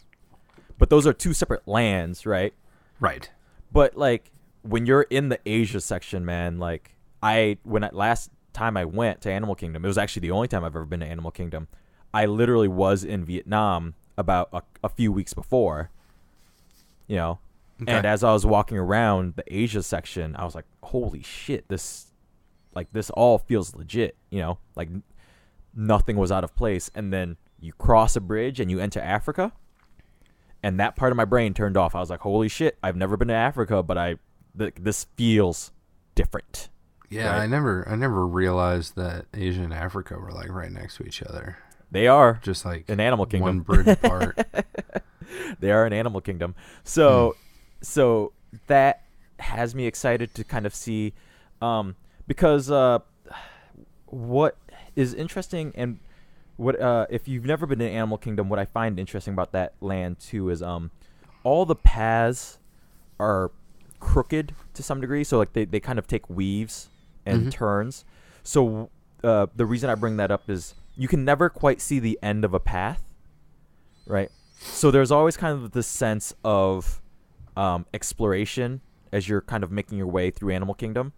but those are two separate lands, right? Right. But like when you're in the Asia section, man, like last time I went to Animal Kingdom, it was actually the only time I've ever been to Animal Kingdom. I literally was in Vietnam about a few weeks before, Okay. And as I was walking around the Asia section, I was like, holy shit, this all feels legit, like nothing was out of place. And then you cross a bridge and you enter Africa, and that part of my brain turned off. I was like, holy shit, I've never been to Africa, but this feels different. Yeah, right? I never realized that Asia and Africa were like right next to each other. They are. Just like an Animal Kingdom. One bridge apart. They are an Animal Kingdom. So that has me excited to kind of see, because what is interesting, and what if you've never been to Animal Kingdom, what I find interesting about that land too is all the paths are crooked to some degree, so like they kind of take weaves and turns. So the reason I bring that up is you can never quite see the end of a path, right? So there's always kind of this sense of exploration as you're kind of making your way through Animal Kingdom.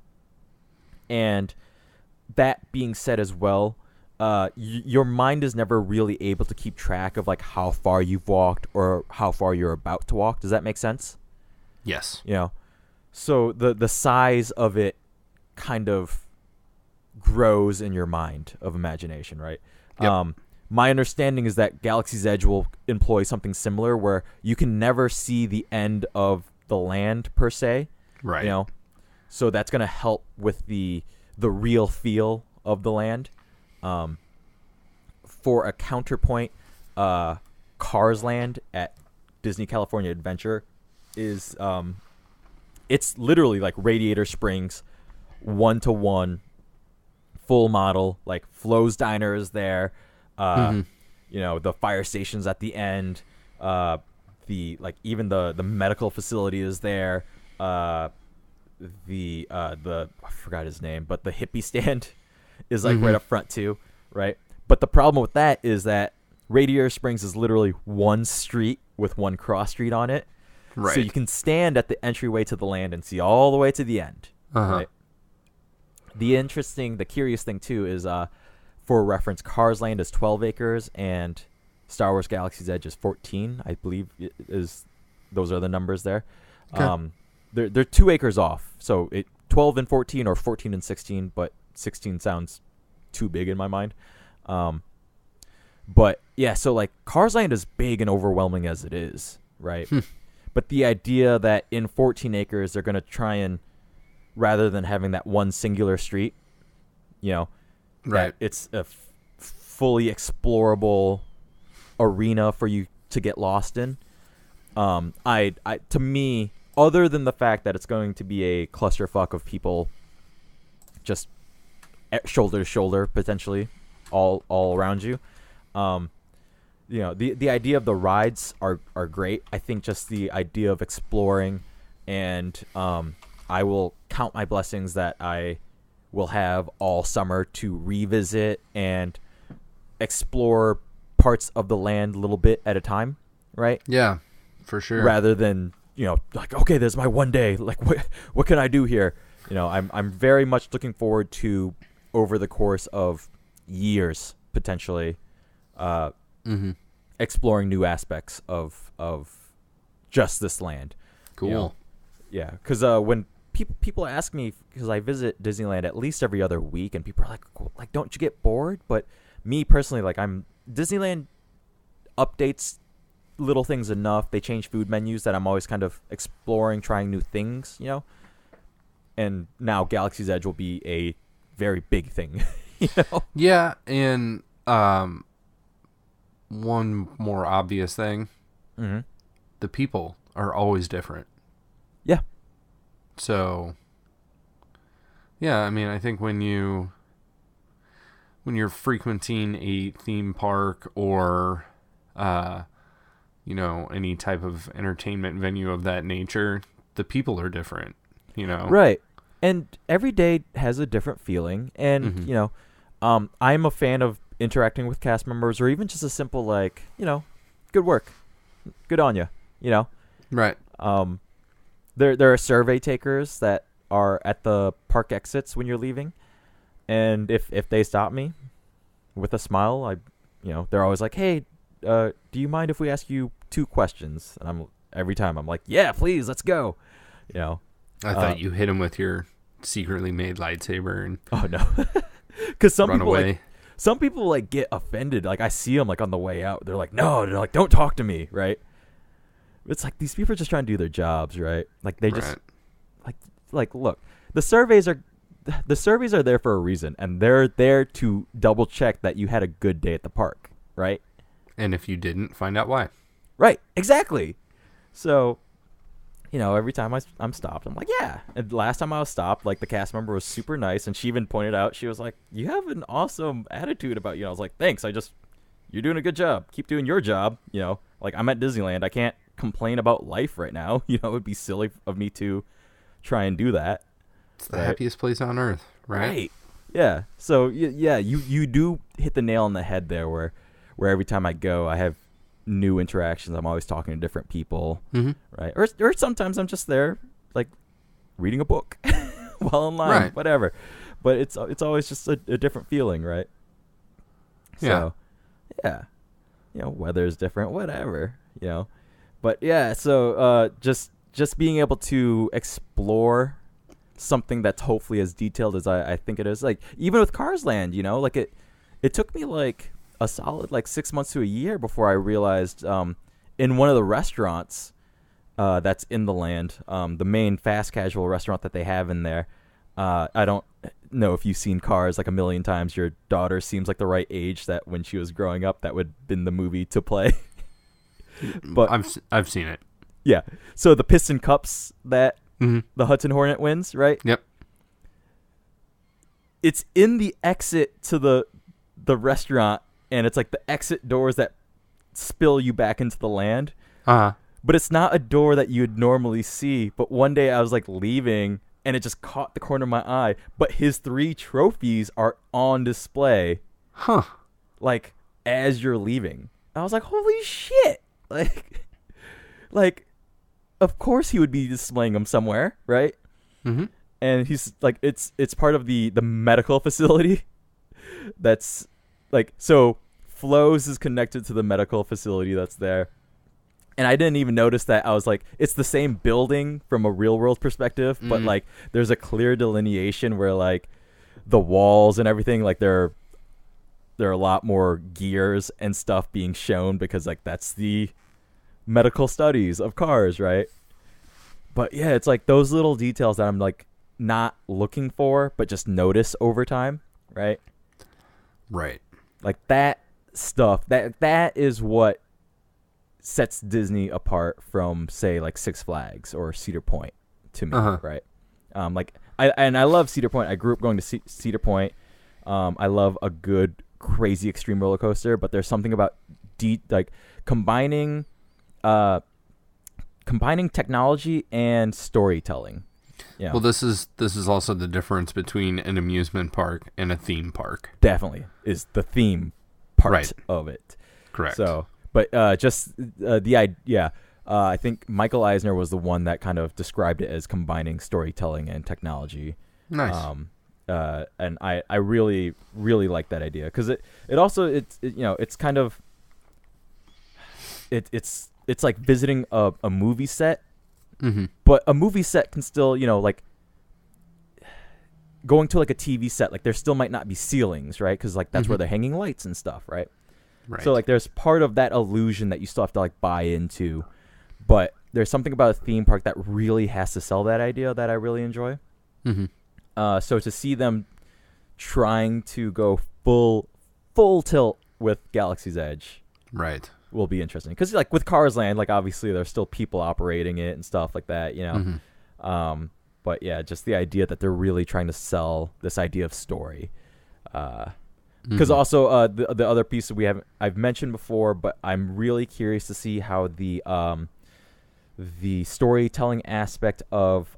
And that being said as well, your mind is never really able to keep track of like how far you've walked or how far you're about to walk. Does that make sense? Yes. So the size of it kind of grows in your mind of imagination, right? Yep. My understanding is that Galaxy's Edge will employ something similar where you can never see the end of the land per se. Right. So that's going to help with the real feel of the land. For a counterpoint, Cars Land at Disney California Adventure is it's literally like Radiator Springs, 1-to-1, full model. Like Flo's Diner is there. The fire station's at the end. Even the medical facility is there. I forgot his name, but the hippie stand is like right up front too, right? But the problem with that is that Radiator Springs is literally one street with one cross street on it. Right. So you can stand at the entryway to the land and see all the way to the end. Right? The curious thing too is, for reference, Cars Land is 12 acres and Star Wars Galaxy's Edge is 14. I believe those are the numbers there. Okay. They're 2 acres off. So 12 and 14 or 14 and 16, but 16 sounds too big in my mind. But yeah, so like Cars Land is big and overwhelming as it is, right? But the idea that in 14 acres they're going to try and, rather than having that one singular street, right, that it's a fully explorable arena for you to get lost in. To me, other than the fact that it's going to be a clusterfuck of people just shoulder to shoulder, potentially all around you, the idea of the rides are great. I think just the idea of exploring, and I will count my blessings that I will have all summer to revisit and explore parts of the land a little bit at a time, right? Yeah, for sure. Rather than, like, okay, there's my one day. Like, what can I do here? I'm very much looking forward to, over the course of years, potentially, exploring new aspects of just this land. Cool. Yeah, because when people ask me, because I visit Disneyland at least every other week, and people are like, don't you get bored? But me personally, like, Disneyland updates little things enough. They change food menus that I'm always kind of exploring, trying new things, And now Galaxy's Edge will be a very big thing, Yeah, and one more obvious thing. Mm-hmm. The people are always different. Yeah. So, yeah, I mean, I think when you're frequenting a theme park or, any type of entertainment venue of that nature, the people are different, Right. And every day has a different feeling. And, I'm a fan of interacting with cast members, or even just a simple, like, good work. Good on you, Right. There are survey takers that are at the park exits when you're leaving. And if they stop me with a smile, they're always like, hey, do you mind if we ask you 2 questions? And every time I'm like, yeah, please, let's go. I thought you hit him with your secretly made lightsaber and oh no, because some people away. Get offended. Like, I see them on the way out. They're like, no, they're like, don't talk to me, right? It's like these people are just trying to do their jobs, right? Like, they just like look, the surveys are there for a reason, and they're there to double check that you had a good day at the park, right? And if you didn't, find out why. Right, exactly. So, every time I'm stopped, I'm like, yeah. And last time I was stopped, like, the cast member was super nice, and she even pointed out, she was like, you have an awesome attitude about you. I was like, thanks. You're doing a good job. Keep doing your job. Like, I'm at Disneyland. I can't complain about life right now. It would be silly of me to try and do that. It's the happiest place on earth, right? Yeah. So, yeah, you do hit the nail on the head there, where every time I go, I have new interactions. I'm always talking to different people, right? Or sometimes I'm just there, like, reading a book while in line, whatever. But it's always just a different feeling, right? So, yeah. Weather's different, whatever, But, yeah, so just being able to explore something that's hopefully as detailed as I think it is. Like, even with Cars Land, like, it took me, like, a solid, like, 6 months to a year before I realized in one of the restaurants that's in the land, the main fast casual restaurant that they have in there, I don't know if you've seen Cars like a million times. Your daughter seems like the right age that when she was growing up, that would have been the movie to play. But I've seen it. Yeah. So the piston cups that the Hudson Hornet wins, right? Yep. It's in the exit to the restaurant, and it's like the exit doors that spill you back into the land. But it's not a door that you'd normally see. But one day I was like leaving, and it just caught the corner of my eye. But his 3 trophies are on display. Like, as you're leaving. I was like, holy shit. Like, of course he would be displaying them somewhere, right? And he's like, it's part of the medical facility. That's like, so Flo's is connected to the medical facility that's there. And I didn't even notice that. I was like, it's the same building from a real world perspective, but like, there's a clear delineation where, like, the walls and everything, like, there are a lot more gears and stuff being shown, because, like, that's the medical studies of cars, right? But yeah, it's like those little details that I'm like not looking for, but just notice over time, right? Right. Like that stuff, that is what sets Disney apart from, say, like Six Flags or Cedar Point to me, right? Like I love Cedar Point. I grew up going to Cedar Point. I love a good crazy extreme roller coaster, but there's something about like combining technology and storytelling. Yeah. Well, this is also the difference between an amusement park and a theme park. Definitely is the theme part of it. Correct. So, but just the idea. I think Michael Eisner was the one that kind of described it as combining storytelling and technology. Nice. And I really, really like that idea because it also it's kind of it's like visiting a movie set, but a movie set can still like going to like a TV set, like there still might not be ceilings, right? Because like that's where they're hanging lights and stuff, right? Right. So like there's part of that illusion that you still have to like buy into, but there's something about a theme park that really has to sell that idea that I really enjoy. So to see them trying to go full tilt with Galaxy's Edge, right, will be interesting. Because like with Cars Land, like obviously there's still people operating it and stuff like that, But yeah, just the idea that they're really trying to sell this idea of story. Because also the other piece that I've mentioned before, but I'm really curious to see how the storytelling aspect of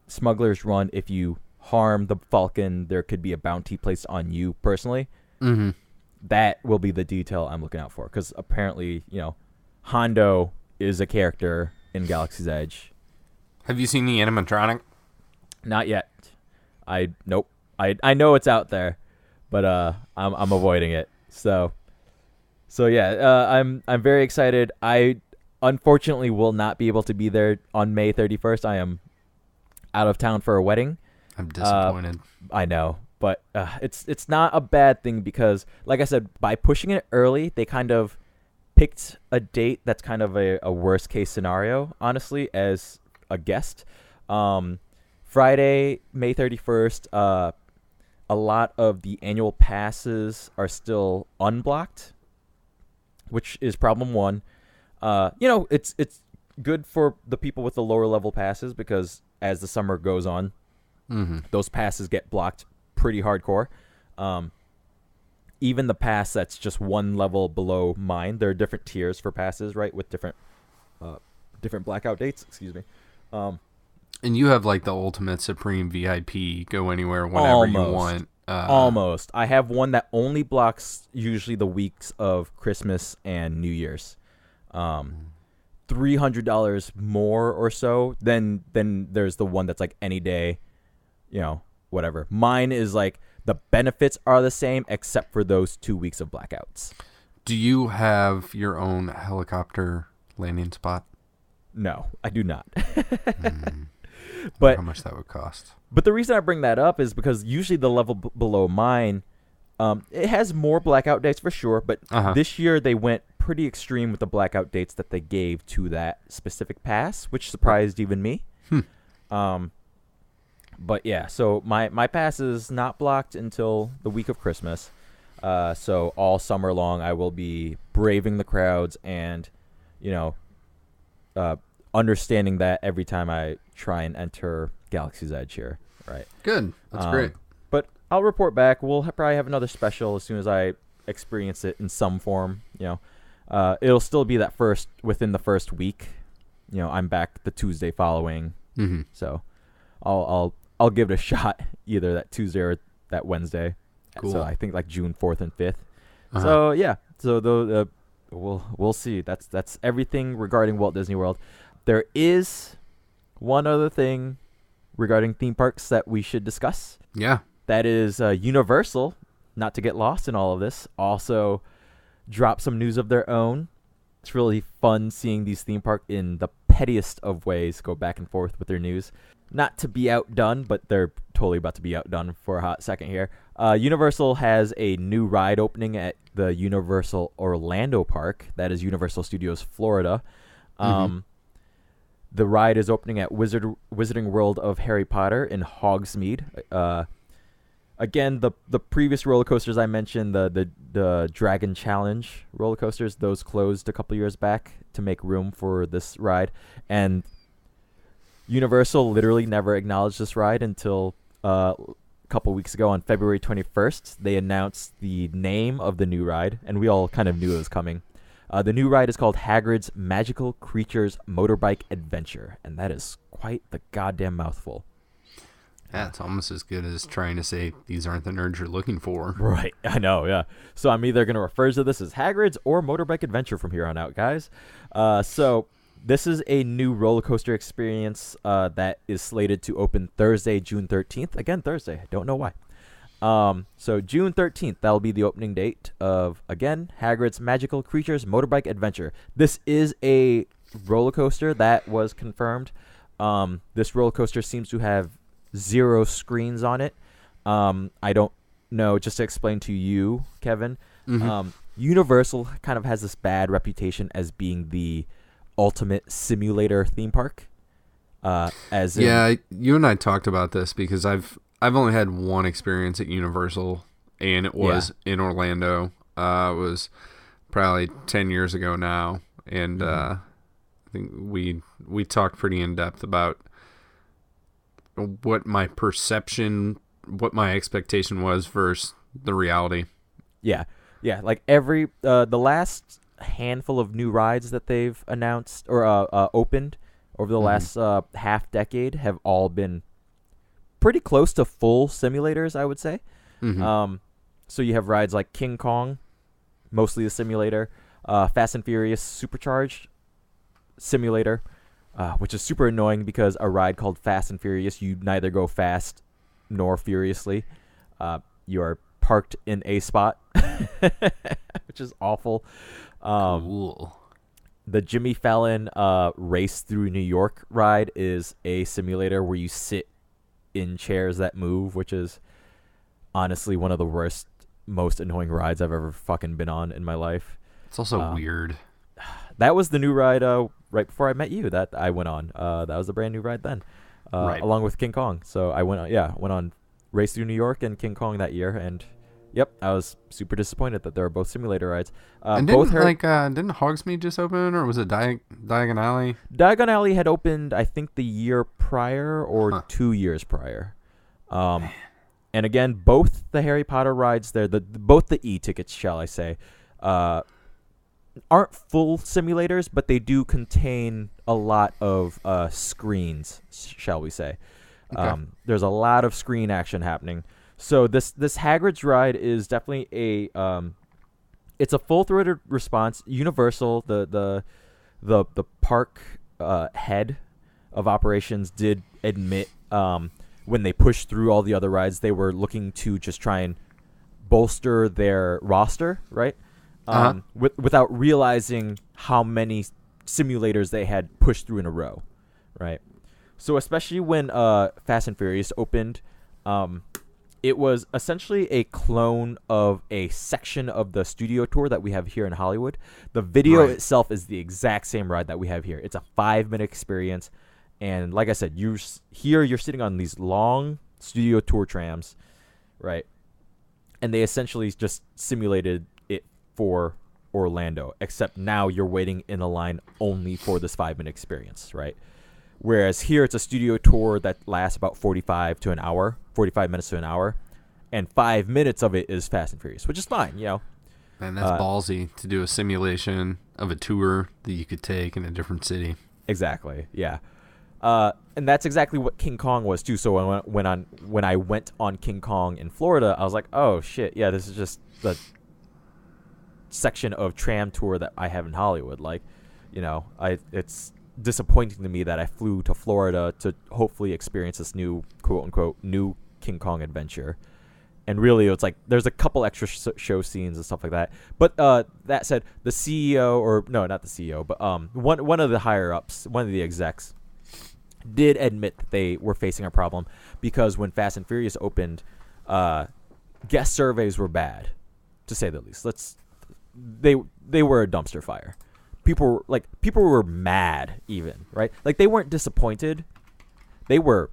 Smugglers Run, if you harm the Falcon, there could be a bounty placed on you personally. That will be the detail I'm looking out for, because apparently, Hondo is a character in Galaxy's Edge. Have you seen the animatronic? Not yet. Nope. I know it's out there, but I'm avoiding it. So yeah, I'm very excited. I unfortunately will not be able to be there on May 31st. I am out of town for a wedding. I'm disappointed. I know, but it's not a bad thing because, like I said, by pushing it early, they kind of picked a date that's kind of a worst case scenario, honestly, as a guest. Friday, May 31st, a lot of the annual passes are still unblocked, which is problem one. It's good for the people with the lower level passes because as the summer goes on, those passes get blocked pretty hardcore. Even the pass that's just one level below mine, there are different tiers for passes, right, with different blackout dates. Excuse me. And you have like the ultimate supreme VIP, go anywhere whenever you want. Almost. I have one that only blocks usually the weeks of Christmas and New Year's. $300 more or so. Then there's the one that's like any day, whatever. Mine is like the benefits are the same except for those 2 weeks of blackouts. Do you have your own helicopter landing spot? No, I do not. But how much that would cost. But the reason I bring that up is because usually the level below mine, it has more blackout dates for sure. But this year they went pretty extreme with the blackout dates that they gave to that specific pass, which surprised even me. But yeah, so my pass is not blocked until the week of Christmas. So all summer long I will be braving the crowds and, understanding that every time I try and enter Galaxy's Edge here, right? Good. That's great. But I'll report back. We'll probably have another special as soon as I experience it in some form. It'll still be within the first week. I'm back the Tuesday following. So I'll give it a shot either that Tuesday or that Wednesday. Cool. So I think like June 4th and 5th. So yeah. So we'll see. That's everything regarding Walt Disney World. There is one other thing regarding theme parks that we should discuss. Yeah. That is Universal, not to get lost in all of this, also dropped some news of their own. It's really fun seeing these theme parks in the pettiest of ways go back and forth with their news. Not to be outdone, but they're totally about to be outdone for a hot second here. Universal has a new ride opening at the Universal Orlando Park. That is Universal Studios Florida. The ride is opening at Wizarding World of Harry Potter in Hogsmeade. Again, the previous roller coasters I mentioned, the Dragon Challenge roller coasters, those closed a couple years back to make room for this ride. And Universal literally never acknowledged this ride until a couple weeks ago on February 21st. They announced the name of the new ride, and we all kind of knew it was coming. The new ride is called Hagrid's Magical Creatures Motorbike Adventure, and that is quite the goddamn mouthful. Yeah, it's almost as good as trying to say these aren't the nerds you're looking for. Right, I know, yeah. So I'm either going to refer to this as Hagrid's or Motorbike Adventure from here on out, guys. So this is a new roller coaster experience that is slated to open Thursday, June 13th. Again, Thursday. I don't know why. So June 13th, that'll be the opening date of, again, Hagrid's Magical Creatures Motorbike Adventure. This is a roller coaster that was confirmed. This roller coaster seems to have 0 screens on it. I don't know, just to explain to you, Kevin, Universal kind of has this bad reputation as being the ultimate simulator theme park. You and I talked about this because I've only had one experience at Universal, and it was in Orlando. It was probably 10 years ago now, and I think we talked pretty in depth about what my expectation was versus the reality. Yeah. Like every the last handful of new rides that they've announced or opened over the last half decade have all been pretty close to full simulators, I would say. So you have rides like King Kong, mostly a simulator, Fast and Furious Supercharged simulator, which is super annoying because a ride called Fast and Furious, you neither go fast nor furiously. You are parked in a spot, which is awful. Cool. The Jimmy Fallon Race Through New York ride is a simulator where you sit in chairs that move, which is honestly one of the worst, most annoying rides I've ever fucking been on in my life. It's also weird. That was the new ride right before I met you that I went on. That was the brand new ride then, along with King Kong. So I went on Race Through New York and King Kong that year, and I was super disappointed that they were both simulator rides. And didn't Hogsmeade just open, or was it Diagon Alley? Diagon Alley had opened, I think, the year prior or 2 years prior. And again, both the Harry Potter rides there, both the e-tickets, shall I say, aren't full simulators, but they do contain a lot of screens, shall we say. Okay. There's a lot of screen action happening. So this Hagrid's ride is definitely it's a full-throated response. Universal, the park head of operations, did admit when they pushed through all the other rides, they were looking to just try and bolster their roster, right? Without realizing how many simulators they had pushed through in a row, right? So especially when Fast and Furious opened, it was essentially a clone of a section of the studio tour that we have here in Hollywood. The video itself is the exact same ride that we have here. It's a 5-minute experience. And like I said, you're sitting on these long studio tour trams, right? And they essentially just simulated it for Orlando, except now you're waiting in a line only for this 5-minute experience, right? Whereas here it's a studio tour that lasts about 45 minutes to an hour, and 5 minutes of it is Fast and Furious, which is fine, you know. And that's ballsy to do a simulation of a tour that you could take in a different city. Exactly, yeah. And that's exactly what King Kong was too. So when I went on King Kong in Florida, I was like, oh shit, yeah, this is just the section of tram tour that I have in Hollywood. Like, you know, it's disappointing to me that I flew to Florida to hopefully experience this new quote unquote new King Kong adventure. And really, it's like there's a couple extra show scenes and stuff like that. But that said, the CEO, or no, not the CEO, but one of the higher ups, one of the execs, did admit that they were facing a problem because when Fast and Furious opened, guest surveys were bad, to say the least. They were a dumpster fire people were mad even, right? Like they weren't disappointed. They were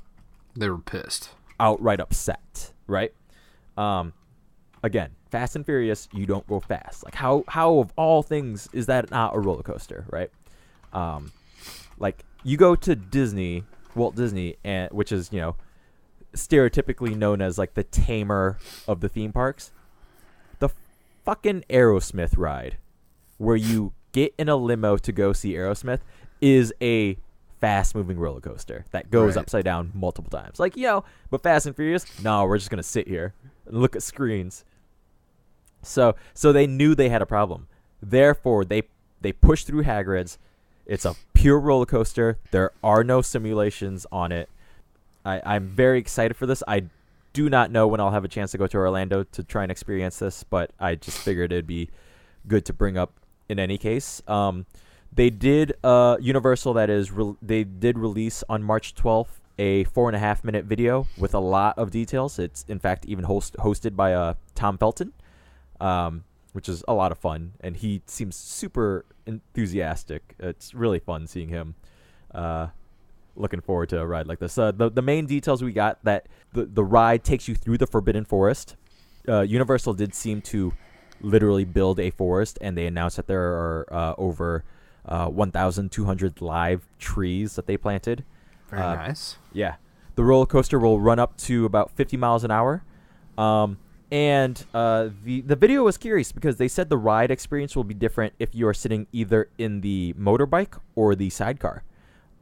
pissed. Outright upset, right? Again, Fast and Furious, you don't go fast. Like how of all things is that not a roller coaster, right? Like you go to Walt Disney, and which is, stereotypically known as like the tamer of the theme parks. The fucking Aerosmith ride, where you get in a limo to go see Aerosmith, is a fast-moving roller coaster that goes upside down multiple times. Like, but Fast and Furious, no, we're just gonna sit here and look at screens. So they knew they had a problem. Therefore, they pushed through Hagrid's. It's a pure roller coaster. There are no simulations on it. I'm very excited for this. I do not know when I'll have a chance to go to Orlando to try and experience this, but I just figured it'd be good to bring up in any case. They did Universal, that is, they did release on March 12th a 4.5-minute video with a lot of details. It's in fact even hosted by Tom Felton, which is a lot of fun, and he seems super enthusiastic. It's really fun seeing him. Looking forward to a ride like this. The main details we got, that the ride takes you through the Forbidden Forest. Universal did seem to literally build a forest, and they announced that there are over 1,200 live trees that they planted. Very nice. Yeah. The roller coaster will run up to about 50 miles an hour. And the video was curious because they said the ride experience will be different if you are sitting either in the motorbike or the sidecar.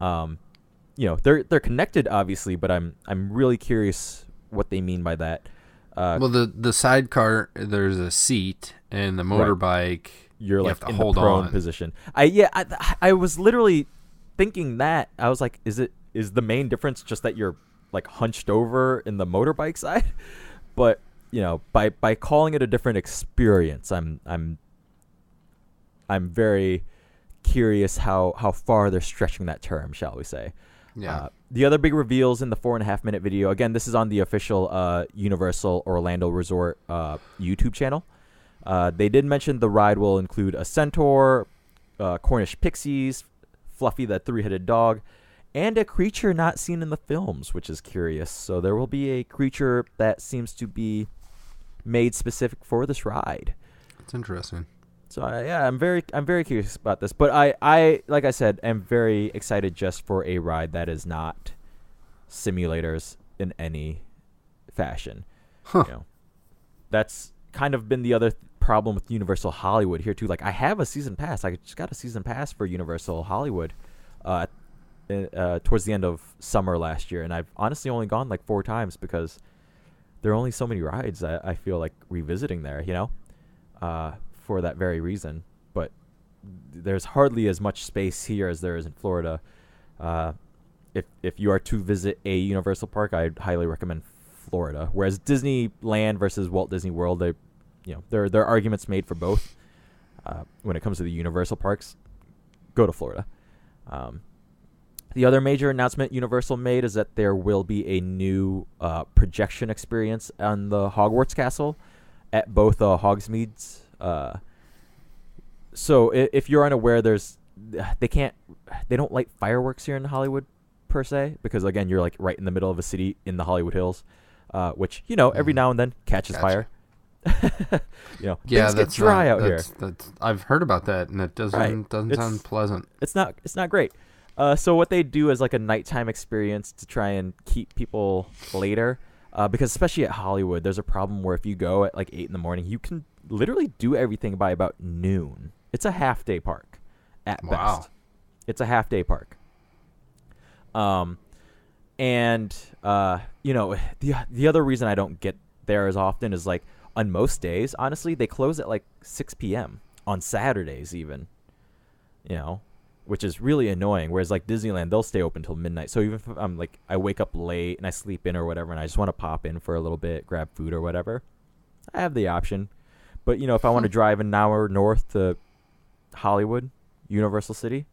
They're connected obviously, but I'm really curious what they mean by that. Well, the sidecar, there's a seat, and the motorbike, you're like have to in hold the prone on position. I was literally thinking that. I was like, is the main difference just that you're like hunched over in the motorbike side? But by calling it a different experience, I'm very curious how far they're stretching that term, shall we say. Yeah. The other big reveals in the 4.5-minute video, again, this is on the official Universal Orlando Resort YouTube channel. They did mention the ride will include a centaur, Cornish pixies, Fluffy the three-headed dog, and a creature not seen in the films, which is curious. So there will be a creature that seems to be made specific for this ride. That's interesting. So I'm very curious about this, but I like I said, am very excited just for a ride that is not simulators in any fashion. Huh. That's kind of been the other problem with Universal Hollywood here too. Like I have a season pass. I just got a season pass for Universal Hollywood towards the end of summer last year, and I've honestly only gone like 4 times because there are only so many rides I feel like revisiting there, for that very reason. But there's hardly as much space here as there is in Florida. If you are to visit a Universal park, I'd highly recommend Florida. Whereas Disneyland versus Walt Disney World, there are arguments made for both. When it comes to the Universal parks, go to Florida. The other major announcement Universal made is that there will be a new projection experience on the Hogwarts Castle at both Hogsmeades. So if you're unaware, they don't light fireworks here in Hollywood per se, because again, you're like right in the middle of a city in the Hollywood Hills, which every now and then catches fire. Things get dry out here. I've heard about that, and it doesn't sound pleasant. It's not great. So what they do is like a nighttime experience to try and keep people later, because especially at Hollywood, there's a problem where if you go at like 8 a.m, you can literally do everything by about noon. It's a half-day park at best. It's a half-day park. The other reason I don't get there as often is like on most days, honestly, they close at like 6 p.m. on Saturdays even, which is really annoying. Whereas like Disneyland, they'll stay open till midnight. So even if I'm like, I wake up late and I sleep in or whatever, and I just want to pop in for a little bit, grab food or whatever, I have the option. But, if I want to drive an hour north to Hollywood, Universal City,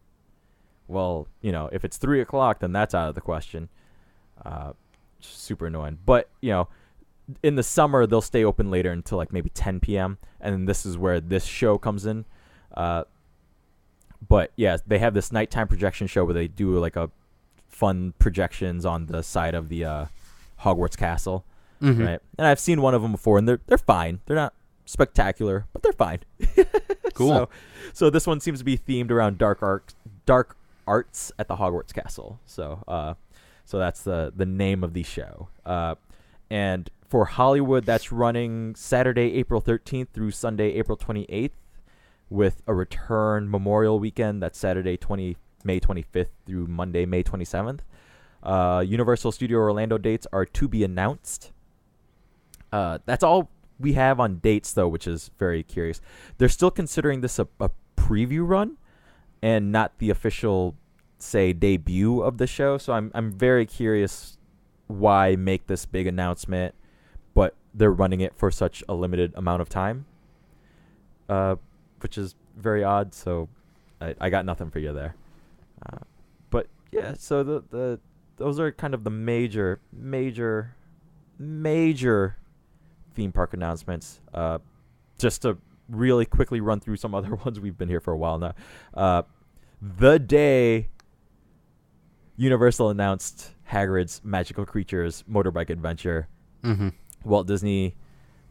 well, if it's 3 o'clock, then that's out of the question. Super annoying. But, in the summer, they'll stay open later until like maybe 10 p.m. And then this is where this show comes in. But yeah, they have this nighttime projection show where they do like a fun projections on the side of the Hogwarts castle, right? And I've seen one of them before, and they're fine. They're not spectacular, but they're fine. Cool. So this one seems to be themed around dark arts at the Hogwarts castle. So that's the name of the show. And for Hollywood, that's running Saturday, April 13th through Sunday, April 28th, with a return Memorial Weekend. That's Saturday, May 25th through Monday, May 27th. Universal Studio Orlando dates are to be announced. That's all we have on dates, though, which is very curious. They're still considering this a preview run and not the official, say, debut of the show. So I'm very curious why make this big announcement, but they're running it for such a limited amount of time, which is very odd. So I got nothing for you there. But yeah, so the those are kind of the major theme park announcements. Just to really quickly run through some other ones. We've been here for a while now. The day Universal announced Hagrid's Magical Creatures Motorbike Adventure, Walt Disney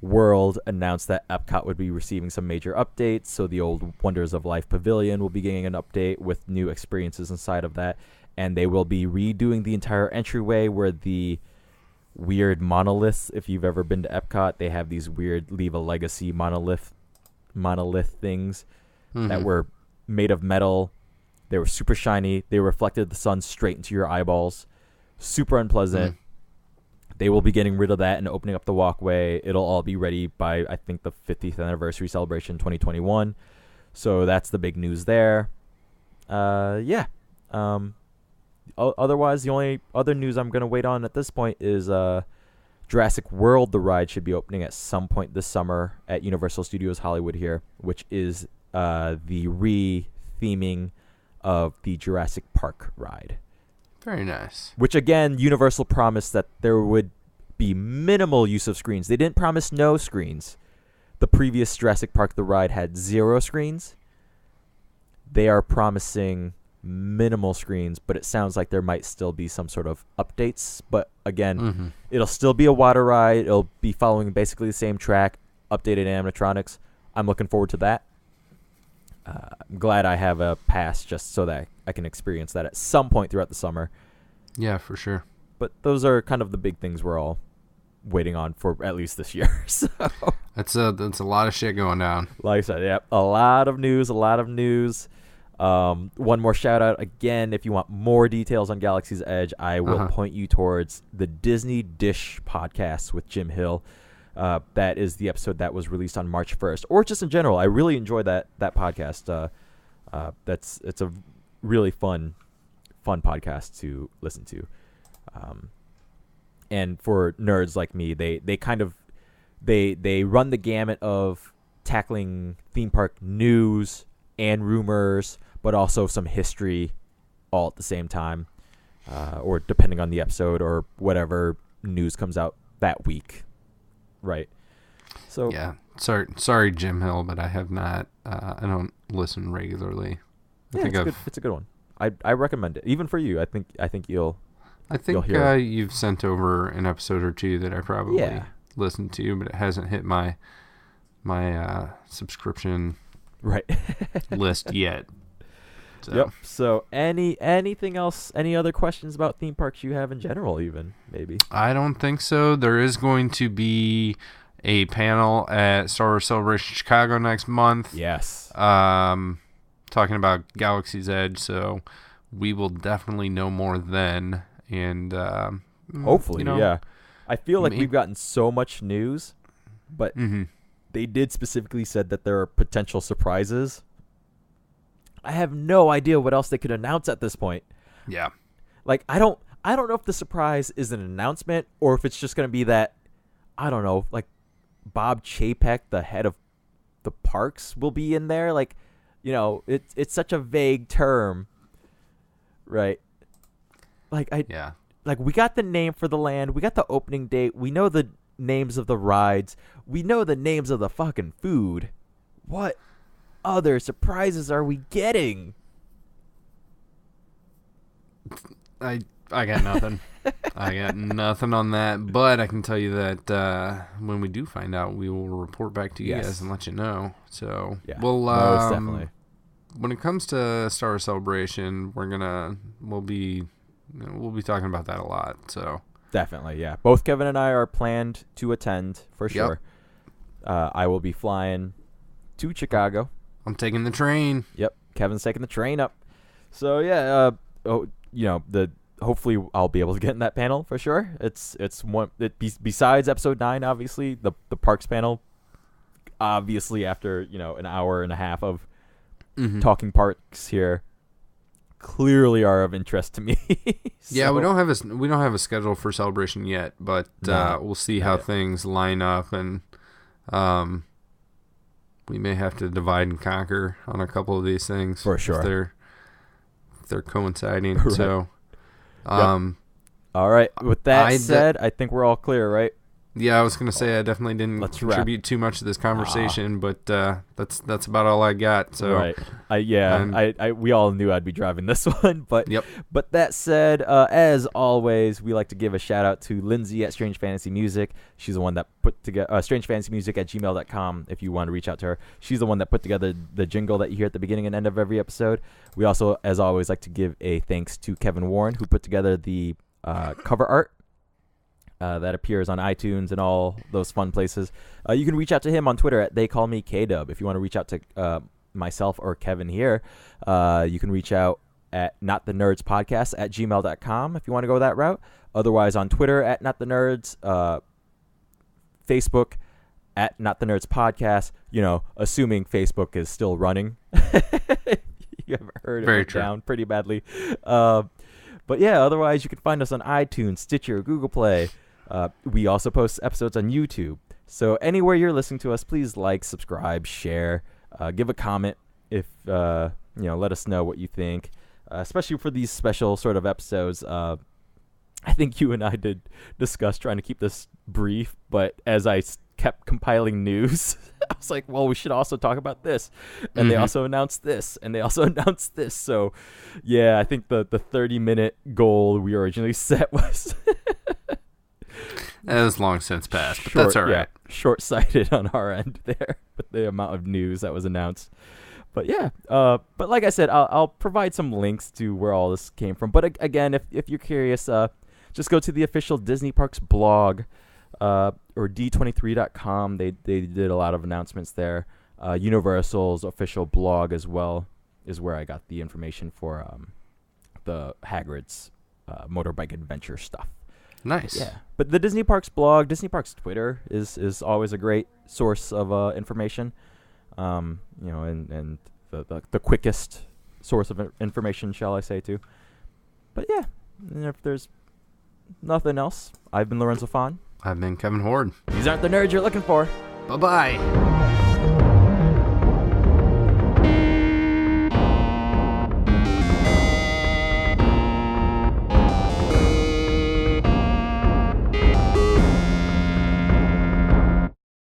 World announced that Epcot would be receiving some major updates. So the old Wonders of Life Pavilion will be getting an update with new experiences inside of that. And they will be redoing the entire entryway where the weird monoliths, if you've ever been to Epcot, they have these weird Leave a Legacy monolith things that were made of metal. They were super shiny. They reflected the sun straight into your eyeballs. Super unpleasant. They will be getting rid of that and opening up the walkway. It'll all be ready by, I think, the 50th anniversary celebration 2021. So that's the big news there. Otherwise, the only other news I'm going to wait on at this point is Jurassic World. The ride should be opening at some point this summer at Universal Studios Hollywood here, which is the re-theming of the Jurassic Park ride. Very nice. Which, again, Universal promised that there would be minimal use of screens. They didn't promise no screens. The previous Jurassic Park, the ride, had 0 screens. They are promising minimal screens, but it sounds like there might still be some sort of updates. But, again, it'll still be a water ride. It'll be following basically the same track, updated animatronics. I'm looking forward to that. I'm glad I have a pass just so that I can experience that at some point throughout the summer. Yeah, for sure. But those are kind of the big things we're all waiting on for at least this year. So that's a lot of shit going down. Like I said, yeah, a lot of news. One more shout out again. If you want more details on Galaxy's Edge, I will point you towards the Disney Dish podcast with Jim Hill. That is the episode that was released on March 1st, or just in general. I really enjoy that podcast. It's a really fun podcast to listen to. And for nerds like me, they kind of they run the gamut of tackling theme park news and rumors, but also some history all at the same time, or depending on the episode or whatever news comes out that week. Right. So yeah. Sorry, Jim Hill, but I have not. I don't listen regularly. It's a good one. I recommend it, even for you. I think you'll. I think you've sent over an episode or two that I probably listened to, but it hasn't hit my subscription list yet. So. Yep. So anything else? Any other questions about theme parks you have in general? Even maybe. I don't think so. There is going to be a panel at Star Wars Celebration Chicago next month. Yes. Talking about Galaxy's Edge. So we will definitely know more then. And hopefully, yeah. I feel like we've gotten so much news, but they did specifically said that there are potential surprises. I have no idea what else they could announce at this point. Yeah. Like, I don't know if the surprise is an announcement or if it's just going to be that, I don't know, like Bob Chapek, the head of the parks, will be in there. Like, you know, it's such a vague term, right? Like, like we got the name for the land. We got the opening date. We know the names of the rides. We know the names of the fucking food. What other surprises are we getting? I got nothing. I got nothing on that, but I can tell you that when we do find out, we will report back to you guys and let you know. So, most definitely. When it comes to Star Wars Celebration, we'll be talking about that a lot. So definitely, yeah. Both Kevin and I are planned to attend for sure. I will be flying to Chicago. I'm taking the train. Yep, Kevin's taking the train up. So yeah, hopefully I'll be able to get in that panel for sure. It's one besides episode 9, obviously the parks panel. Obviously, after an hour and a half of talking parks here, clearly are of interest to me. So, yeah, we don't have a schedule for Celebration yet, but we'll see how things line up, and we may have to divide and conquer on a couple of these things for sure. If they're coinciding. Right. So, all right. With that said, I think we're all clear, right? Yeah, I was going to say I definitely didn't contribute too much to this conversation, but that's about all I got. So right, we all knew I'd be driving this one, but But that said, as always, we like to give a shout out to Lindsay at Strange Fantasy Music. She's the one that put together strangefantasymusic@gmail.com. If you want to reach out to her, she's the one that put together the jingle that you hear at the beginning and end of every episode. We also, as always, like to give a thanks to Kevin Warren, who put together the cover art. That appears on iTunes and all those fun places. You can reach out to him on Twitter at TheyCallMeKdub. If you want to reach out to myself or Kevin here, you can reach out at notthenerdspodcast@gmail.com if you want to go that route. Otherwise, on Twitter at NotTheNerds, Facebook at NotTheNerdsPodcast. Assuming Facebook is still running. You haven't heard it down pretty badly. But yeah, otherwise you can find us on iTunes, Stitcher, Google Play. We also post episodes on YouTube. So anywhere you're listening to us, please like, subscribe, share, give a comment if let us know what you think. Especially for these special sort of episodes. I think you and I did discuss trying to keep this brief, but as I kept compiling news, I was like, well, we should also talk about this. And they also announced this, and they also announced this. So, yeah, I think the 30-minute goal we originally set was... That has long since passed, but that's all right. Yeah, short-sighted on our end there with the amount of news that was announced. But yeah, but like I said, I'll provide some links to where all this came from. But again, if you're curious, just go to the official Disney Parks blog, or d23.com. They did a lot of announcements there. Universal's official blog as well is where I got the information for the Hagrid's motorbike adventure stuff. Nice. Yeah, but the Disney Parks blog, Disney Parks Twitter is always a great source of information. And the quickest source of information, shall I say, too. But yeah, and if there's nothing else, I've been Lorenzo Phan. I've been Kevin Hord. These aren't the nerds you're looking for. Bye-bye.